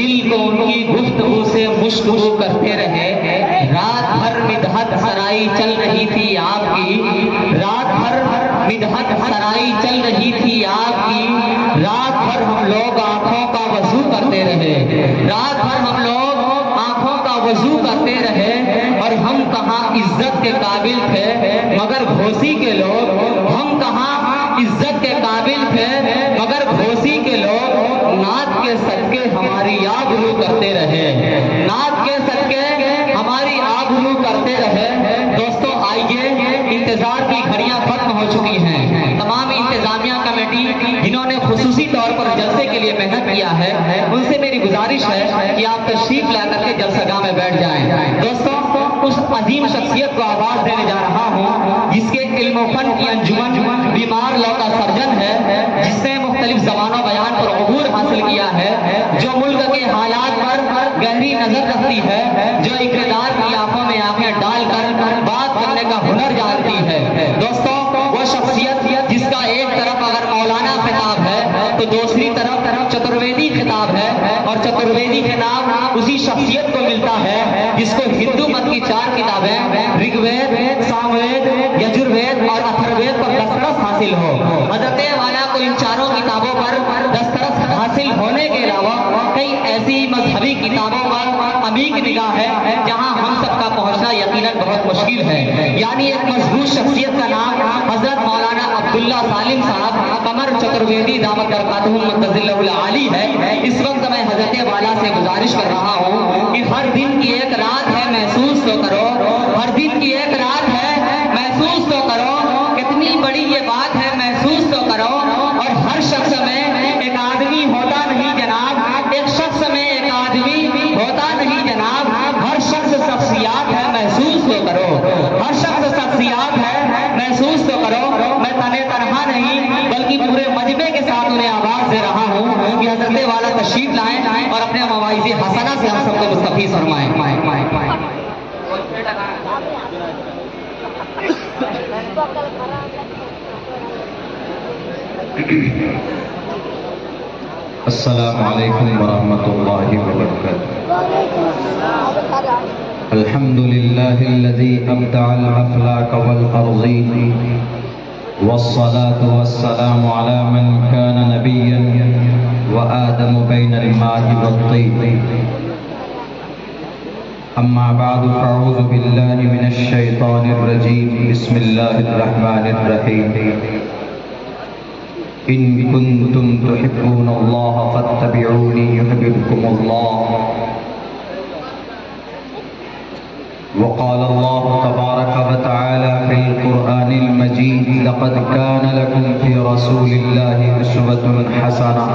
دل کو ان کی گفتگو سے مشغول کرتے رہے۔ رات بھر مدحت سرائی چل رہی تھی آپ کی، رات بھر مدحت سرائی چل رہی تھی آپ کی، رات بھر ہم لوگ آنکھوں کا وضو کرتے رہے، رات بھر ہم لوگ آنکھوں کا وضو کرتے رہے، اور ہم کہاں عزت کے قابل تھے مگر گھوسی کے لوگ، ہم کہاں عزت کے قابل تھے مگر گھوسی کے لوگ نعت کے صدقے ہماری آبرو کرتے رہے، نعت کے صدقے ہماری آبرو کرتے رہے۔ دوستو آئیے، انتظار کی گھڑیاں ختم ہو چکی ہیں۔ تمام انتظامیہ کمیٹی جنہوں نے خصوصی طور پر جلسے کے لیے محنت کیا ہے، ان سے میری گزارش ہے کہ آپ تشریف لا کر کے جلسہ گاہ میں بیٹھ جائیں۔ دوستو اس عظیم شخصیت کو آواز دینے جا رہا ہوں جس کے علم و فن کی انجمن بیمار لوکا سرجن ہے، جس نے مختلف زبان و بیان پر عبور حاصل کیا ہے، جو ملک کے حالات پر گہری نظر رکھتی ہے، جو اقتدار کی آنکھوں میں آنکھیں ڈال کر بات کرنے کا ہنر جانتی ہے۔ دوستو وہ شخصیت جس کا ایک طرف اگر مولانا خطاب ہے تو دوسری طرف چترویدی خطاب ہے، اور چترویدی خطاب اسی شخصیت کو ملتا ہے جس کو ہندو مت کی 4 کتابیں رگ وید، سام وید، یجروید اور اتھروید پر دسترس حاصل ہو۔ حضرت والا کو ان 4 کتابوں پر دسترس حاصل ہونے کے علاوہ کئی ایسی مذہبی کتابوں پر عمیق نگاہ ہے جہاں ہم سب کا پہنچنا یقیناً بہت مشکل ہے۔ یعنی ایک مضبوط شخصیت کا نام حضرت مولانا عبداللہ سالم صاحب قمر چترویدی دامت برکاتہم متظلہ العالی ہے۔ اس وقت میں حضرت والا سے گزارش کر رہا ہوں کہ ہر دن کی ایک رات ہے، محسوس تو کرو، ہر دن کی ایک رات ہے، محسوس تو کرو، کتنی بڑی یہ بات ہے، محسوس تو کرو۔ اور ہر شخص میں ایک آدمی ہوتا نہیں جناب، ایک شخص میں ایک آدمی ہوتا نہیں جناب، ہر شخص شخصیات ہے، محسوس تو کرو، ہر شخص شخصیات ہے، محسوس تو کرو۔ میں تنے تنہا نہیں بلکہ پورے مجمع کے ساتھ انہیں آواز دے رہا ہوں کہ حضرت والا تشریف لائیں اور اپنے مواعظ حسنہ سے ہم سب کو مستفیض فرمائیں۔ السلام علیکم ورحمۃ اللہ وبرکاتہ۔ الحمد للہ الذی ابدع الافلاک والارضین، والصلاة والسلام علی من کان نبیا وآدم بین الماء والطین۔ اما بعد فاعوذ باللہ من الشیطان الرجیم، بسم اللہ الرحمن الرحیم۔ ان کنتم تحبون اللہ فاتبعونی یحببکم اللہ۔ وقال اللہ تبارک وتعالی فی القرآن المجید، لقد کان لکم فی رسول اللہ اسوۃ حسنہ۔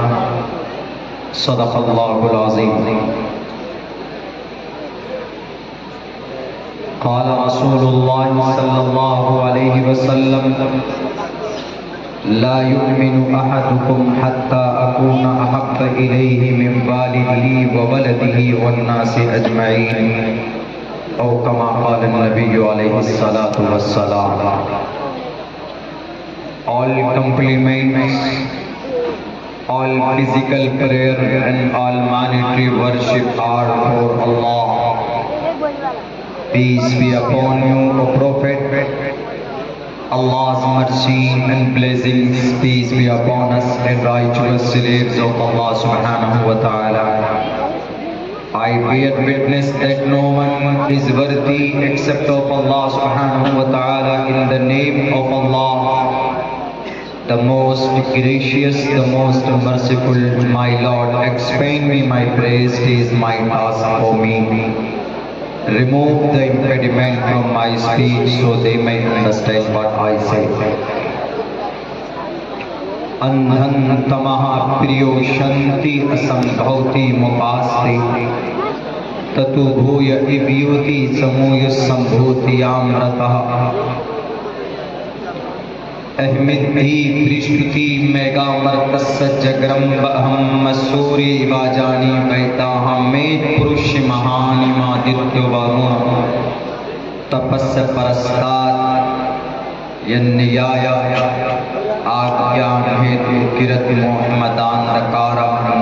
صدق اللہ العظیم۔ قال رسول اللہ صلی اللہ علیہ وسلم، لا يؤمن احدكم حتى اكون احب اليه من والده وولده والناس اجمعين، او كما قال النبي عليه الصلاة والسلام۔ All compliments, all physical prayer and all monetary worship are for Allah. Peace be upon you, O Prophet. Allah's mercy and blessings, peace be upon us and righteous slaves of Allah subhanahu wa ta'ala. I bear witness that no one is worthy except of Allah subhanahu wa ta'ala. In the name of Allah, the most gracious, the most merciful, my Lord, explain me my praise, it is my task for me. Remove the impediment from my speech so they may understand what I say. Andhan tamaha priyo shanti asambhavti mupasti, tatu bhuya ivyuti samuya sambhuti amrataha। Ahmad بھی پرشتی mega مرکس جگرم بہم مسوری واجانی بیتاہم میت پرش مہانی مادتیو وارون تپس پرستات ینیایا آگیان ہیتو کرت محمدان نکارا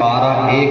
12-1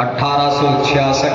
1866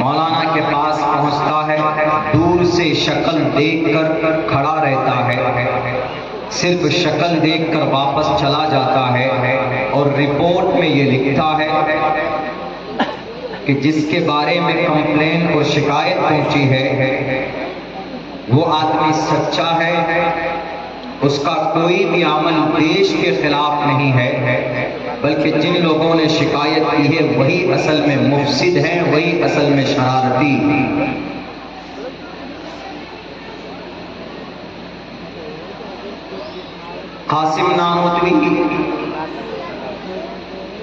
مولانا کے پاس پہنچتا ہے، دور سے شکل دیکھ کر کھڑا رہتا ہے، صرف شکل دیکھ کر واپس چلا جاتا ہے، اور رپورٹ میں یہ لکھتا ہے کہ جس کے بارے میں کمپلین اور شکایت پہنچی ہے وہ آدمی سچا ہے، اس کا کوئی بھی عمل دیش کے خلاف نہیں ہے، بلکہ جن لوگوں نے شکایت کی ہے وہی اصل میں مفسد ہیں، وہی اصل میں شرارتی۔ قاسم نانوتوی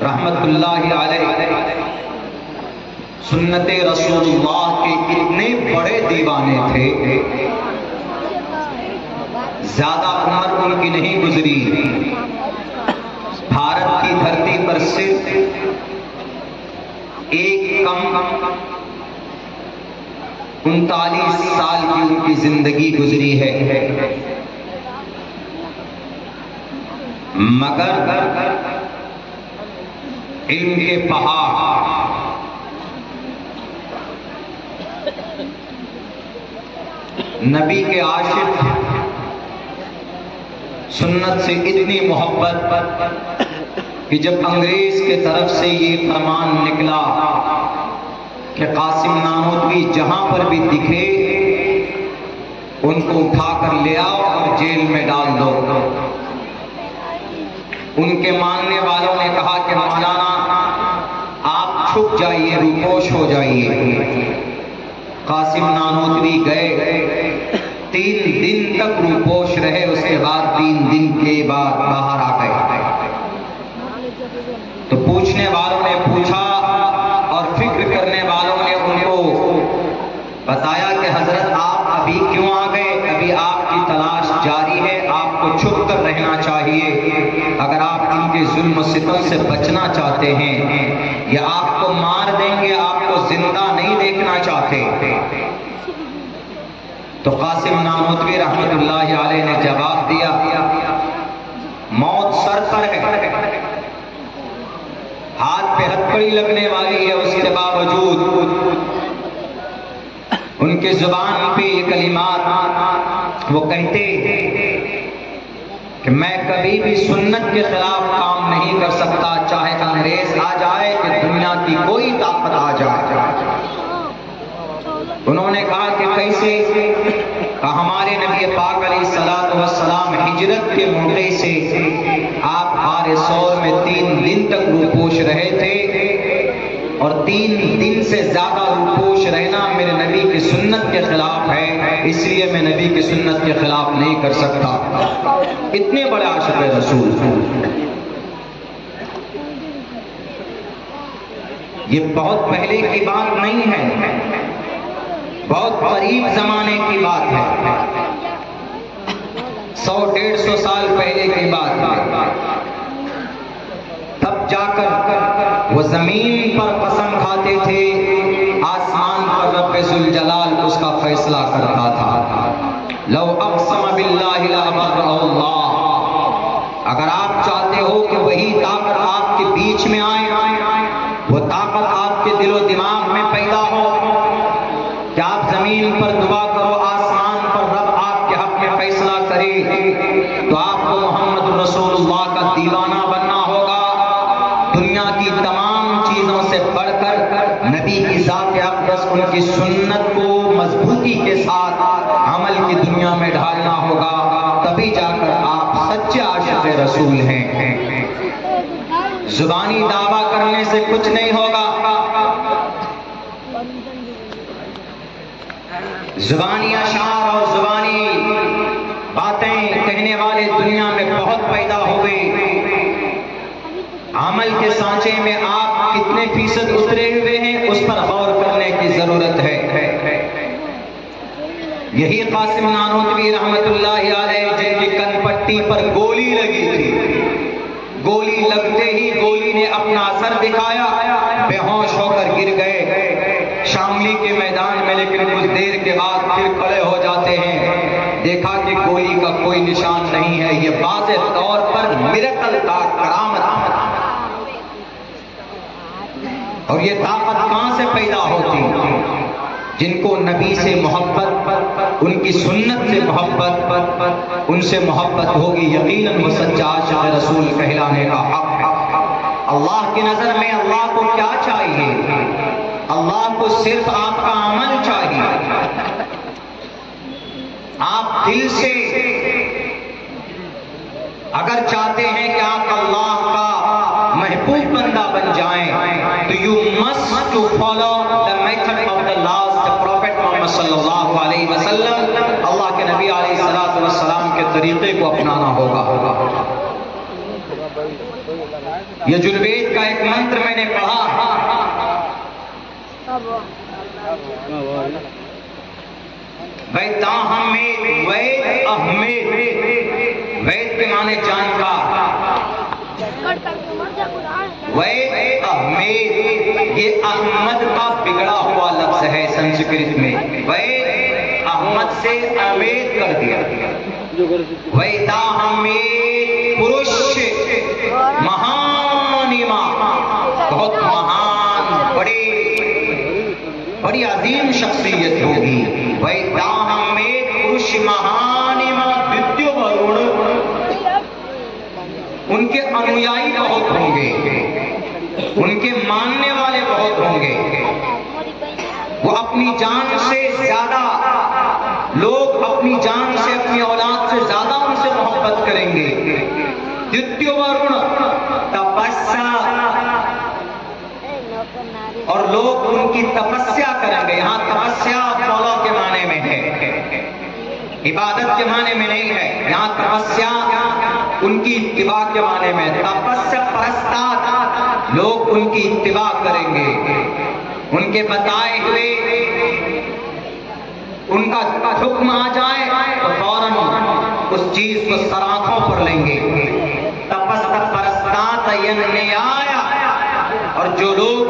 رحمت اللہ علیہ سنت رسول اللہ کے اتنے بڑے دیوانے تھے، زیادہ عمر ان کی نہیں گزری، بھارت کی دھرتی پر صرف ایک کم 39 سال کی ان کی زندگی گزری ہے، مگر علم کے پہاڑ، نبی کے عاشق، سنت سے اتنی محبت کہ جب انگریز کے طرف سے یہ فرمان نکلا کہ قاسم نانوتوی جہاں پر بھی دکھے ان کو اٹھا کر لے آؤ اور جیل میں ڈال دو، ان کے ماننے والوں نے کہا کہ مولانا آپ چھپ جائیے، روپوش ہو جائیے۔ قاسم نانوتوی گئے، 3 دن تک روپوش رہے، اس کے بعد 3 دن کے بعد باہر آ گئے۔ تو پوچھنے والوں نے پوچھا اور فکر کرنے والوں نے ان کو بتایا کہ حضرت آپ ابھی کیوں آ گئے؟ ابھی آپ کی تلاش جاری ہے، آپ کو چھپ کر رہنا چاہیے، اگر آپ ان کے ظلم و ستم سے بچنا چاہتے ہیں، یا آپ کو مار دیں گے، آپ کو زندہ نہیں دیکھنا چاہتے۔ تو قاسم نانوتوی رحمت اللہ علیہ نے جواب دیا، موت سر پر ہے، ہاتھ پہ ہتھکڑی لگنے والی ہے، اس کے باوجود ان کے زبان پہ یہ کلمات وہ کہتے کہ میں کبھی بھی سنت کے خلاف کام نہیں کر سکتا، چاہے انگریز آ جائے کہ دنیا کی کوئی طاقت آ جائے۔ انہوں نے کہا کہ کیسے؟ کہ ہمارے نبی پاک علیہ السلام ہجرت کے موقع سے آپ غار ثور میں 3 دن تک روپوش رہے تھے، اور 3 دن سے زیادہ روپوش رہنا میرے نبی کی سنت کے خلاف ہے، اس لیے میں نبی کی سنت کے خلاف نہیں کر سکتا۔ اتنے بڑے عاشق رسول، یہ بہت پہلے کی بات نہیں ہے، بہت قریب زمانے کی بات ہے، 100-150 سال پہلے کی بات ہے۔ تب جا کر وہ زمین پر قسم کھاتے تھے، آسمان پر رب ذوالجلال اس کا فیصلہ کرتا تھا۔ لو اقسم باللہ لابرہ اللہ، اگر آپ چاہتے ہو کہ وہی طاقت آپ کے بیچ میں آئے، وہ طاقت آپ کے دل و دماغ میں پیدا ہو کہ آپ زمین پر دعا کرو، آسمان پر رب آپ کے حق میں فیصلہ کرے، تو آپ کو محمد رسول اللہ کا دیوانہ بننا ہوگا۔ دنیا کی تمام چیزوں سے بڑھ کر نبی کی ذات اقدس، ان کی سنت کو مضبوطی کے ساتھ عمل کی دنیا میں ڈھالنا ہوگا، تبھی جا کر آپ سچے عاشق رسول ہیں۔ زبانی دعویٰ کرنے سے کچھ نہیں ہوگا، زبانی اشعار اور زبانی باتیں کہنے والے دنیا میں بہت پیدا ہوئے، عمل کے سانچے میں آپ کتنے فیصد اترے ہوئے ہیں اس پر غور کرنے کی ضرورت ہے۔ یہی قاسم نانوتوی رحمت اللہ علیہ جن کی کن پٹی پر گولی لگی تھی، گولی لگتے ہی گولی نے اپنا اثر دکھایا، بے ہوش ہو کر گر گئے شاملی کے میدان میں، لیکن کچھ دیر کے بعد پھر کھڑے ہو جاتے ہیں، دیکھا کہ گولی کا کوئی نشان نہیں ہے۔ یہ واضح طور پر میریکل کا کرامت، اور یہ طاقت کہاں سے پیدا ہوتی؟ جن کو نبی سے محبت، ان کی سنت سے محبت، ان سے محبت ہوگی، یقیناً وہ سچا عاشق رسول کہلانے کا حق۔ اللہ کی نظر میں اللہ کو کیا چاہیے؟ اللہ کو صرف آپ کا عمل چاہیے۔ آپ دل سے اگر چاہتے ہیں کہ آپ اللہ کا محبوب بندہ بن جائیں تو you must to follow the method of the laws the Prophet Muhammad صلی اللہ علیہ وسلم، اللہ کے نبی علیہ السلام کے طریقے کو اپنانا ہوگا۔ یجروید کا ایک منتر میں نے پڑھا، ویداہم وید احمد، وید کے معنی جانکار، وید احمد یہ احمد کا بگڑا ہوا لفظ ہے سنسکرت میں، وید احمد سے امید کر دیا۔ ویداہم پروش مہانیما، بہت مہان، بڑی عظیم شخصیت ہوگی۔ ویداہم پروش مہانیما دتیو ورون، ان کے انویائی بہت ہوں گے، ان کے ماننے والے بہت ہوں گے، وہ اپنی جان سے زیادہ، لوگ اپنی جان سے، اپنی اولاد سے زیادہ ان سے محبت کریں گے۔ دتیو ورون تپسیا، اور لوگ ان کی تپسیا کریں گے۔ یہاں تپسیا فالو کے معنی میں ہے، عبادت کے معنی میں نہیں ہے، یہاں تپسیا ان کی اتباع کے معنی میں۔ تپسیا پرستات، لوگ ان کی اتباع کریں گے، ان کے بتائے ہوئے ان کا حکم آ جائے تو فوراً اس چیز کو سراخوں پر لیں گے۔ تپسیا پرستات ینیایا، اور جو لوگ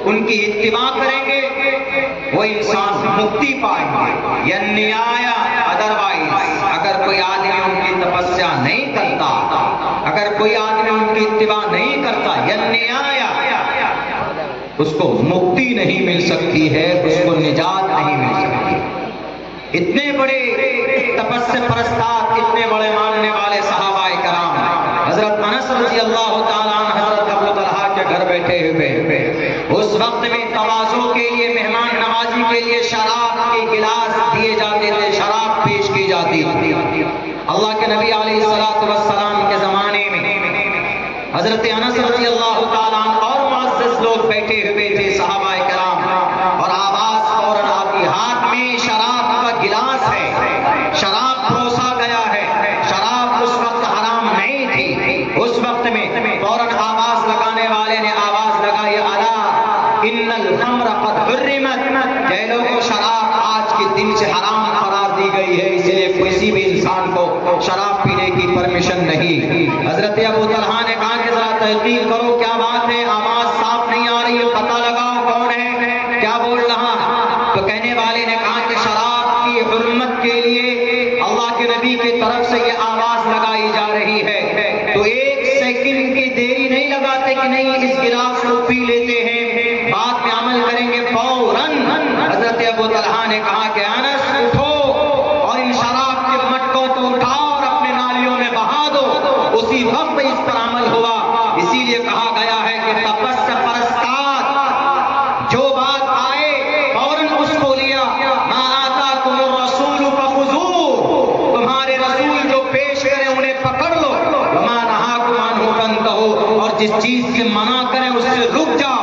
ان کی اتباع کریں گے وہ انسان مکتی پائیں گے۔ ینیایا، ادروائز اگر کوئی آدمی ان کی تپسیا نہیں کرتا، اگر کوئی آدمی ان کی اتباع نہیں کرتا، ینیایا، اس کو مکتی نہیں مل سکتی ہے، اس کو نجات نہیں مل سکتی۔ اتنے بڑے تپسیا پرستات، اتنے بڑے ماننے والے صحابہ کرام، حضرت انس رضی اللہ تعالیٰ عنہ حضرت ابو طلحہ کے گھر بیٹھے ہوئے، اس وقت میں تواضع کے لیے، مہمان نوازی کے لیے شراب کے گلاس دیے جاتے تھے، شراب پیش کی جاتی تھی۔ اللہ کے نبی علیہ السلام کے زمانے میں حضرت انس رضی اللہ تعالیٰ عنہ اور معزز لوگ بیٹھے ہوئے تھے، صحابہ کرام، اور آواز فوراً آپ کے ہاتھ میں شراب کا گلاس ہے، شراب پروسا گیا ہے، شراب اس وقت حرام نہیں تھی، اس وقت میں فوراً آواز لگانے والے نے آواز لگائی، الا ان الخمر قد حرمت، کہ لوگوں شراب آج کے دن سے حرام قرار دی گئی ہے، اس لیے کسی بھی انسان کو شراب پینے کی پرمیشن نہیں۔ حضرت ابو طلحہ نے کہا کہ ذرا تحقیق کرو کیا بات ہے، آواز صاف نہیں آ رہی ہے، پتہ لگاؤ کون ہے، کیا بول رہا۔ تو کہنے والے نے کہا کہ شراب کی حرمت کے لیے اللہ کے نبی کی طرف سے یہ آواز لگائی جا رہی ہے، تو ایک سیکنڈ کی دیری نہیں لگاتے کہ نہیں اس گلاس کو پی لیتے ہیں، بات میں عمل کریں گے فوراً۔ حضرت ابو طلحہ نے کہا کہ انس اٹھو اور ان شراب کے مٹکوں کو اٹھاؤ اور اپنے نالیوں میں بہا دو۔ اسی وقت اس پر عمل ہوا۔ اسی لیے کہا گیا ہے کہ تپسیا پرستات، جو بات آئے فوراً اس کو لیا، ما آتاکم الرسول فخذوہ، تمہارے رسول جو پیش کریں انہیں پکڑ لو، وما نہاکم عنہ فانتہوا، اور جس چیز سے منع کریں اس سے رک جاؤ۔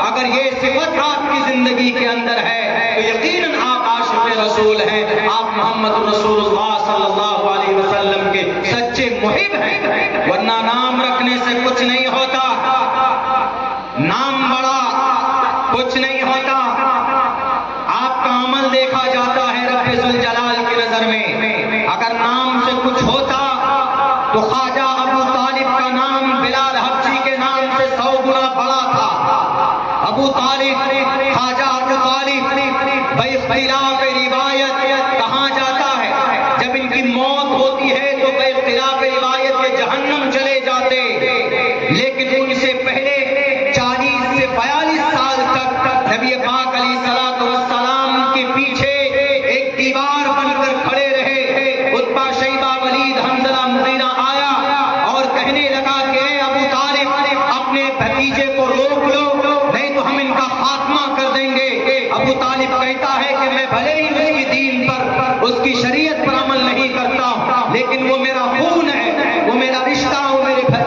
اگر یہ صفت آپ کی زندگی کے اندر ہے تو یقیناً آپ عاشق رسول ہیں، آپ محمد رسول اللہ صلی اللہ علیہ وسلم کے سچے محب ہیں، ورنہ نام رکھنے سے کچھ نہیں ہوتا، نام بڑا کچھ نہیں ہوتا، آپ کا عمل دیکھا جاتا ہے رب ذوالجلال کی نظر میں۔ اگر نام سے کچھ ہوتا تو خواجہ ابو طالب کا نام بلال حبشی کے نام سے 100 گنا بڑا تھا۔ ابو طالب، خواجہ ابو طالب باختلاف روایت کہا جاتا ہے جب ان کی موت ہوتی ہے تو باختلاف روایت کے جہنم چلے جاتے، لیکن ان سے پہلے 40 سے 42 سال تک نبی پاک علیہ السلام اس کی شریعت پر عمل نہیں کرتا، لیکن وہ میرا خون ہے، وہ میرا رشتہ،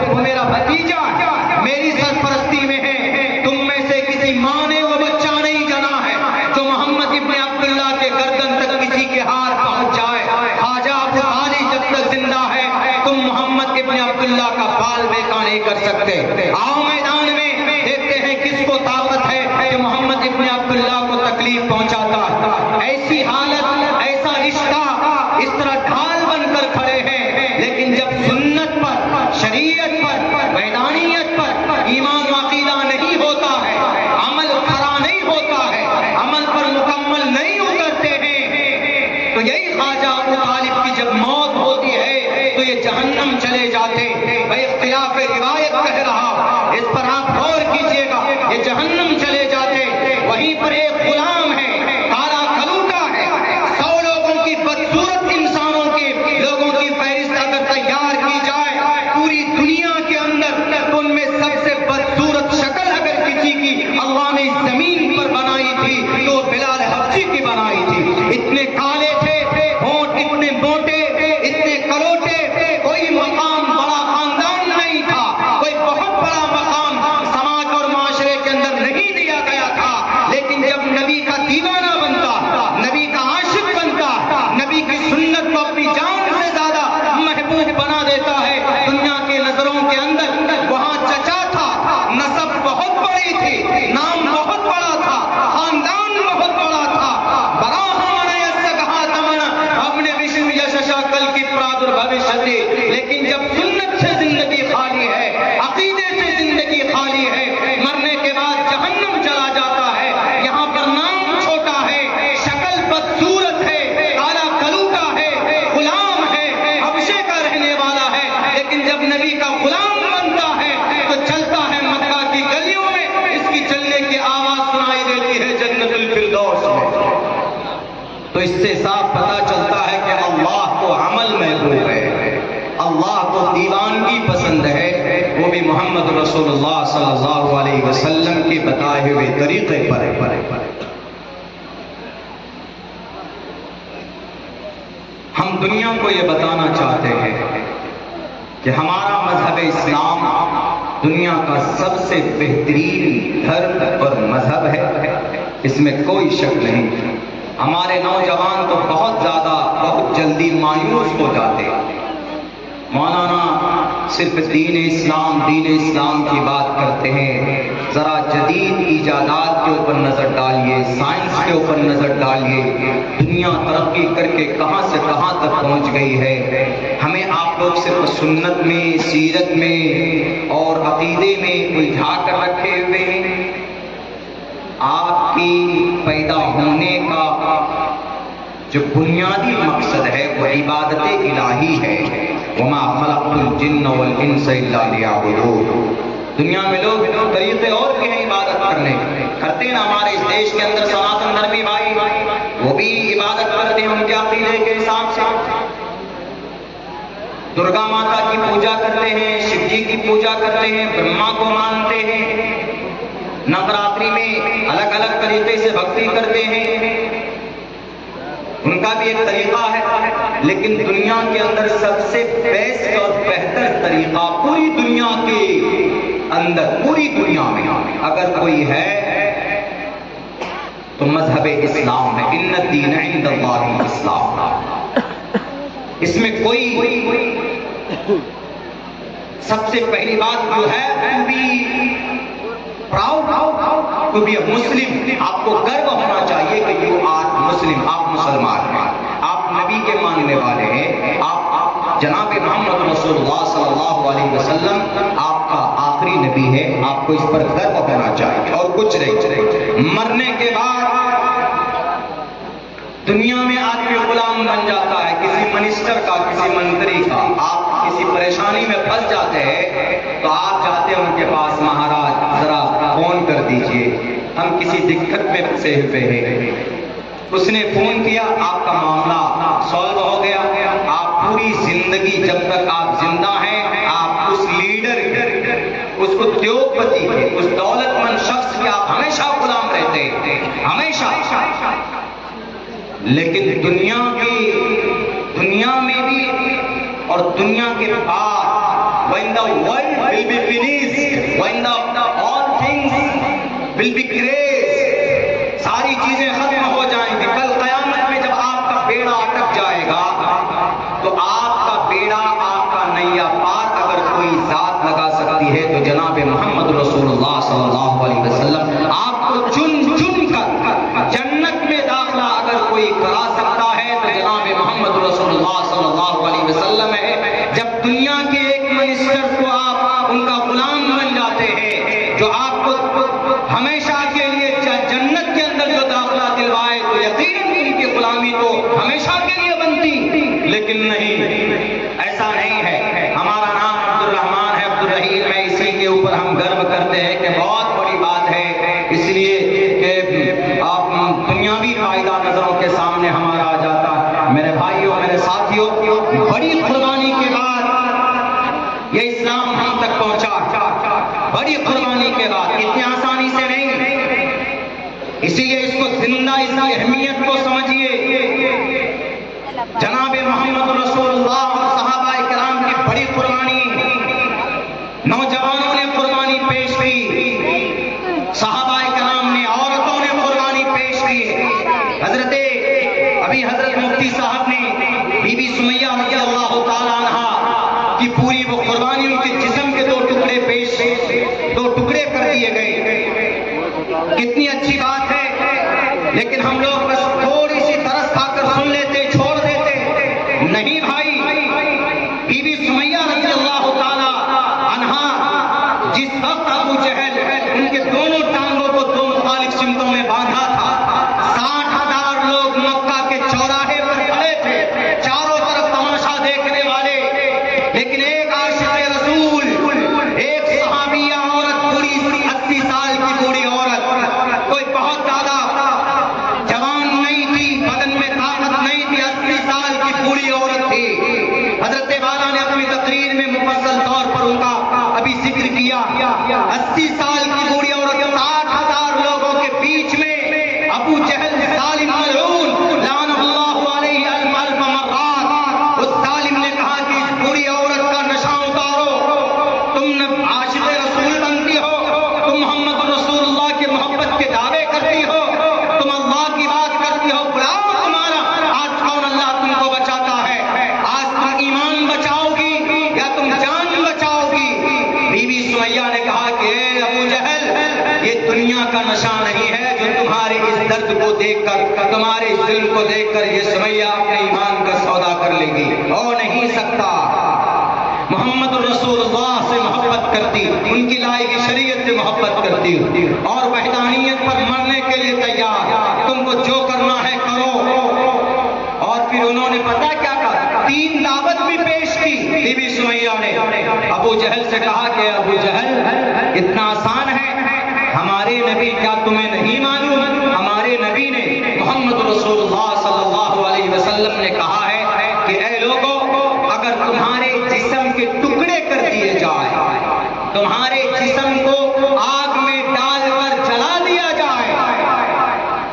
وہ میرا بھتیجا ہے، میری سرپرستی میں ہے۔ تم میں سے کسی ماں نے وہ بچہ نہیں جنا ہے جو محمد ابن عبداللہ کے گردن تک کسی کے ہاتھ پہنچ جائے۔ خواجہ ابو طالب جب تک زندہ ہے تم محمد ابن عبداللہ کا بال بیکا نہیں کر سکتے۔ آؤ میدان میں دیکھتے ہیں کس کو طاقت ہے کہ محمد ابن عبداللہ کو تکلیف پہنچاتا ہے۔ ایسی حالت، ایسا رشتہ اس طرح ڈھال بن کر کھڑے ہیں، لیکن جب سنت پر، شریعت پر، وحدانیت پر ایمان و عقیدہ نہیں ہوتا ہے، عمل کھڑا نہیں ہوتا ہے، عمل پر مکمل نہیں اترتے ہیں، تو یہی خواجہ ابو طالب کی جب موت ہوتی ہے تو یہ جہنم چلے جاتے۔ میں اختلاف روایت کہہ رہا، اس پر آپ غور کیجئے گا، یہ جہنم چلے جاتے۔ وہیں پر ایک غلام ہے، کالا کلوٹا ہے، 100 لوگوں کی بدصورت انسانوں کی لوگوں کی فہرست اگر تیار کی جائے پوری دنیا کے اندر، تو ان میں سب سے بدصورت شکل اگر کسی کی اللہ نے زمین پر بنائی تھی تو بلال حبشی کی بنائی تھی۔ اتنے کالے تھے، ہونٹ اتنے موٹے، اتنے کلوٹے، کوئی مقام بڑا خاندان نہیں تھا، کوئی بہت بڑا مقام سماج اور معاشرے کے اندر نہیں دیا گیا تھا، لیکن جب نبی کا دیوانہ بنتا، نبی کا عاشق بنتا، نبی کی سنت کو اپنی جان سے زیادہ محبوب بنا دیتا ہے دنیا کے نظروں کے اندر، وہاں چچا تھا، نسب بہت بڑی تھی، نام بہت بڑا تھا، خاندان بہت بڑا تھا، اپنے وشو یششا کل کی پرادر بھوشیہ، لیکن جب سنت سے زندگی خالی ہے، عقیدے سے زندگی خالی ہے، مرنے کے بعد جہنم چلا جاتا ہے۔ یہاں پر نام چھوٹا ہے، شکل بدصورت ہے، کالا کلوٹا ہے، غلام ہے، حبشے کا رہنے والا ہے، لیکن جب نبی کا غلام بنتا ہے تو چلتا ہے مکہ کی گلیوں میں، اس کی چلنے کی آواز سنائی دیتی ہے جنت الفردوس میں۔ تو اس سے صاف پتہ چلتا ہے کہ اللہ کو عمل محبوب ہے، اللہ کو دیوانگی پسند ہے، وہ بھی محمد رسول اللہ صلی اللہ علیہ وسلم کے بتائے ہوئے طریقے پر۔ ہم دنیا کو یہ بتانا چاہتے ہیں کہ ہمارا مذہب اسلام دنیا کا سب سے بہترین دھرم اور مذہب ہے، اس میں کوئی شک نہیں۔ ہمارے نوجوان تو بہت جلدی مایوس ہو جاتے۔ مولانا صرف دین اسلام کی بات کرتے ہیں، ذرا جدید ایجادات کے اوپر نظر ڈالیے، سائنس کے اوپر نظر ڈالیے، دنیا ترقی کر کے کہاں سے کہاں تک پہنچ گئی ہے۔ ہمیں آپ لوگ صرف سنت میں، سیرت میں اور عقیدے میں الجھا کر رکھے ہوئے ہیں۔ آپ کی پیدا ہونے کا جو بنیادی مقصد ہے وہ عبادت الہی ہے۔ وما خلقت الجن والانس الا لیعبدون۔ دنیا میں لوگ طریقے اور بھی ہیں عبادت کرتے ہیں، ہمارے اس دیش کے اندر سناتن دھرمی بھائی وہ بھی عبادت کرتے ہیں ان کے عقیدے کے حساب سے، درگا ماتا کی پوجا کرتے ہیں، شیو جی کی پوجا کرتے ہیں، برہما کو مانتے ہیں، نوراتری میں الگ الگ طریقے سے بھکتی کرتے ہیں، ان کا بھی ایک طریقہ ہے۔ لیکن دنیا کے اندر سب سے بیسٹ اور بہتر طریقہ پوری دنیا کے اندر، پوری دنیا میں اگر کوئی ہے تو مذہب اسلام ہے۔ ان الدین عند اللہ الاسلام۔ اس میں کوئی سب سے پہلی بات جو ہے to be a Muslim، آپ کو گرو ہونا چاہیے کہ you are Muslim، آپ مسلمان ہیں، آپ نبی کے ماننے والے ہیں، آپ جناب محمد رسول اللہ صلی اللہ علیہ وسلم آپ کا آخری نبی ہے، آپ کو اس پر گرو ہونا چاہیے اور کچھ نہیں۔ مرنے کے بعد دنیا میں آدمی غلام بن جاتا ہے، کسی منسٹر کا، کسی منتری کا۔ آپ کسی پریشانی میں پھنس جاتے ہیں تو آپ جاتے ہیں ان کے پاس، مہاراج ذرا فون کر دیجئے، ہم کسی دقت میں پھنسے ہوئے ہیں۔ اس نے فون کیا، آپ کا معاملہ سالو ہو گیا۔ آپ پوری زندگی جب تک آپ زندہ ہیں آپ اس لیڈر کے، اس ادیوگپتی کے، اس دولت مند شخص کے آپ ہمیشہ غلام رہتے ہیں، ہمیشہ۔ لیکن دنیا کی اور دنیا کے بعد when the world will be finished, when all things will be great, ساری چیزیں ختم ہو جائیں گی. کل قیامت میں جب آپ کا بیڑا اٹک جائے گا تو آپ کا بیڑا، آپ کا نیا پار اگر کوئی ذات لگا سکتی ہے تو جناب محمد رسول اللہ صلی اللہ علیہ وسلم آپ کو چن چن کر جنت میں داخلہ اگر کوئی کرا سکتا ہے تو جناب محمد رسول اللہ صلی اللہ علیہ وسلم ہے. جب دنیا کے ایک منسٹر کو آپ ان کا غلام بن جاتے ہیں جو آپ کو ہمیشہ کے لیے جنت کے اندر جو داخلہ دلوائے تو یقیناً ان کی غلامی تو ہمیشہ کے لیے بنتی. لیکن نہیں، ایسا نہیں ہے. ہمارا نام عبد الرحمان ہے، عبد الرحیم ہے. اسی کے اوپر ہم گرو کرتے ہیں کہ بہت بڑی بات ہے، اس لیے کہ آپ دنیاوی فائدہ نظروں کے سامنے ہمارا آ جاتا ہے. میرے بھائیوں، میرے ساتھیوں، بڑی قربانی کے بعد یہ اسلام ہم تک پہنچا. بڑی قربانی کے بعد، اتنی آسانی سے نہیں. اسی لیے اس کو زندہ، اس کی اہمیت کو سمجھیے. جناب محمد رسول اللہ اور صحابہ کرام کی بڑی قربانی، نوجوانوں نے قربانی پیش کی، صحابہ کرام نے، عورتوں نے قربانی پیش کی. حضرت مفتی صاحب نے بی بی سمیہ رضی اللہ تعالیٰ عنہا کی پوری وہ قربانی، ان کے جسم کے دو ٹکڑے کر دیے گئے. کتنی اچھی بات ہے، لیکن ہم لوگ بس تھوڑی سی ترس کھا کر سن لیتے، چھوڑ دیتے. نہیں بھائی، بی بی سمیہ رضی اللہ تعالیٰ عنہا جس وقت ابو جہل ان کے دونوں ٹانگوں کو دو مخالف سمتوں میں باندھا تھا، 60,000 لوگ مکہ کے چوراہے پر کھڑے تھے، چاروں طرف تماشا دیکھنے والے. لیکن ایک عاشق رسول، ایک صحابیہ عورت، بوڑھی 80 سال کی بوڑھی عورت، کوئی بہت زیادہ جوان نہیں تھی، بدن میں طاقت نہیں تھی، 80 سال کی بوڑھی عورت تھی. حضرت والا نے اپنی تقریر میں مفصل طور پر ان کا ابھی ذکر کیا. 80 سال کی بوڑھی عورت 60,000 لوگوں کے بیچ میں ابو جہل ظالم ملعون لعنہ اللہ علیہ الف مرات، اس ظالم نے کہا کہ اس بوڑھی عورت کا نشہ اتارو. تم عاشق رسول بنتی ہو، تم محمد رسول اللہ کی محبت کے دعوے کرتی ہو، تم اللہ کی بات کرتی ہو، بلاؤ تمہارا. آج کون اللہ تم کو بچاتا ہے؟ آج تم ایمان بچاؤ گی یا تم جان بچاؤ گی؟ بی بی سمیہ نے کہا کہ اے ابو جہل، یہ دنیا کا نشہ نہیں ہے جو تمہارے اس درد کو دیکھ کر، تمہارے اس ظلم کو دیکھ کر یہ سمیہ اپنے ایمان کا سودا کر لے گی. ہو نہیں سکتا. محمد رسول اللہ سے محبت کرتی، ان کی لائی کی شریعت سے محبت کرتی اور وحدانیت پر مرنے کے لیے تیار. تم کو جو کرنا ہے کرو. اور پھر انہوں نے پتہ کیا کہا؟ 3 دعوت بھی پیش کی بی بی سمیہ نے. ابو جہل سے کہا کہ ابو جہل، اتنا آسان ہے، ہمارے نبی کیا تمہیں نہیں معلوم؟ ہمارے نبی نے، محمد رسول اللہ صلی اللہ علیہ وسلم نے کہا ہے کہ اے لوگوں، اگر تمہارے جسم کے ٹکڑے کر دیے جائے، تمہارے جسم کو آگ میں ڈال کر جلا دیا جائے،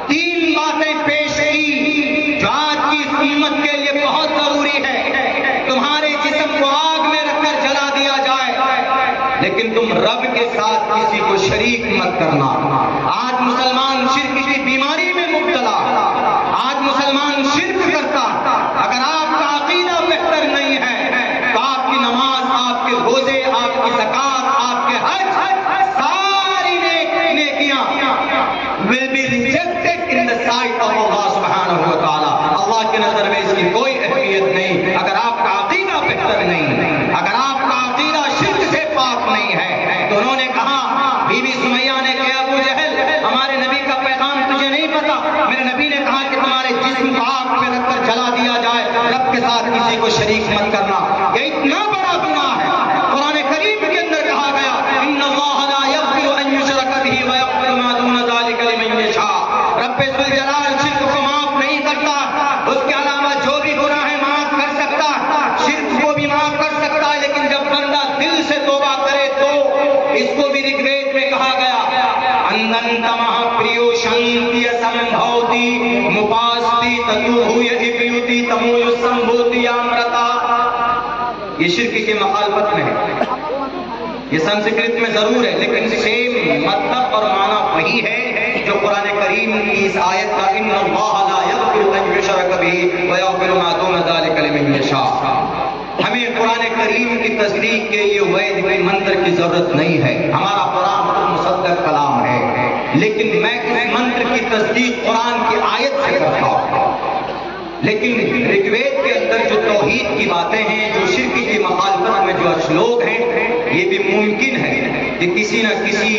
3 باتیں پیش کی جو آج کی امت کے لیے بہت ضروری ہے. تمہارے جسم کو آگ میں رکھ کر جلا دیا جائے، لیکن تم رب کے ساتھ کسی کو شریک مت کرنا. آج مسلمان شرک کی بیماری میں مبتلا، آج مسلمان شرک کرتا. اگر آپ کا عقیدہ بہتر نہیں ہے تو آپ کی نماز، آپ کے روزے، آپ کی زکات، آپ کے حج، ساری نیکیاں will be rejected in the sight of Allah سبحانہ و تعالیٰ. اللہ کے نظر میں اس کی کوئی اہمیت نہیں اگر آپ کا عقیدہ بہتر نہیں، اگر آپ کا عقیدہ شرک سے پاک نہیں ہے. تو انہوں نے کہا، بی بی سمیہ نے کہا ابو جہل، ہمارے نبی کا پیغام تجھے نہیں پتا؟ میرے نبی نے کہا کہ تمہارے جسم کو آگ میں رکھ کر جلا دیا جائے، رب کے ساتھ کسی کو شریک مت کرنا. یہ اتنا بڑا گناہ ہے. قرآن کریم کے اندر کہا گیا، ان اللہ لا یغفر ان یشرک بہ ویغفر ما دون ذلک لمن یشاء. رب ذوالجلال شرک کو معاف نہیں کرتا، اس کے علاوہ جو بھی گناہ ہے معاف کر سکتا، شرک کو بھی معاف کر سکتا ہے. لیکن جب بندہ دل سے توبہ کرے تو اس کو بھی ریگریٹ میں کہا گیا، اننتمہ پریو شانتی سمبھوتی مپاستی تتو ہوئی پیوتی تمو سمبھوتی امرتا. یہ سنسکرت میں ضرور ہے لیکن سیم مطلب اور معنی وہی ہے جو قرآن کریم کی اس آیت کا ان اللہ لا یغفر ان یشرک بہ ویغفر ما دون ذلک لمن یشاء. ہمیں قرآن کریم کی تصدیق کے لیے وید کے منتر کی ضرورت نہیں ہے. ہمارا قرآن مصدق کلام ہے لیکن میں اس منتر کی تصدیق قرآن کی آیت سے کرتا ہوں. لیکن رگ وید کے اندر جو توحید کی باتیں ہیں، جو شرک کی مخالفت میں جو اشلوک ہیں، یہ بھی ممکن ہے کہ کسی نہ کسی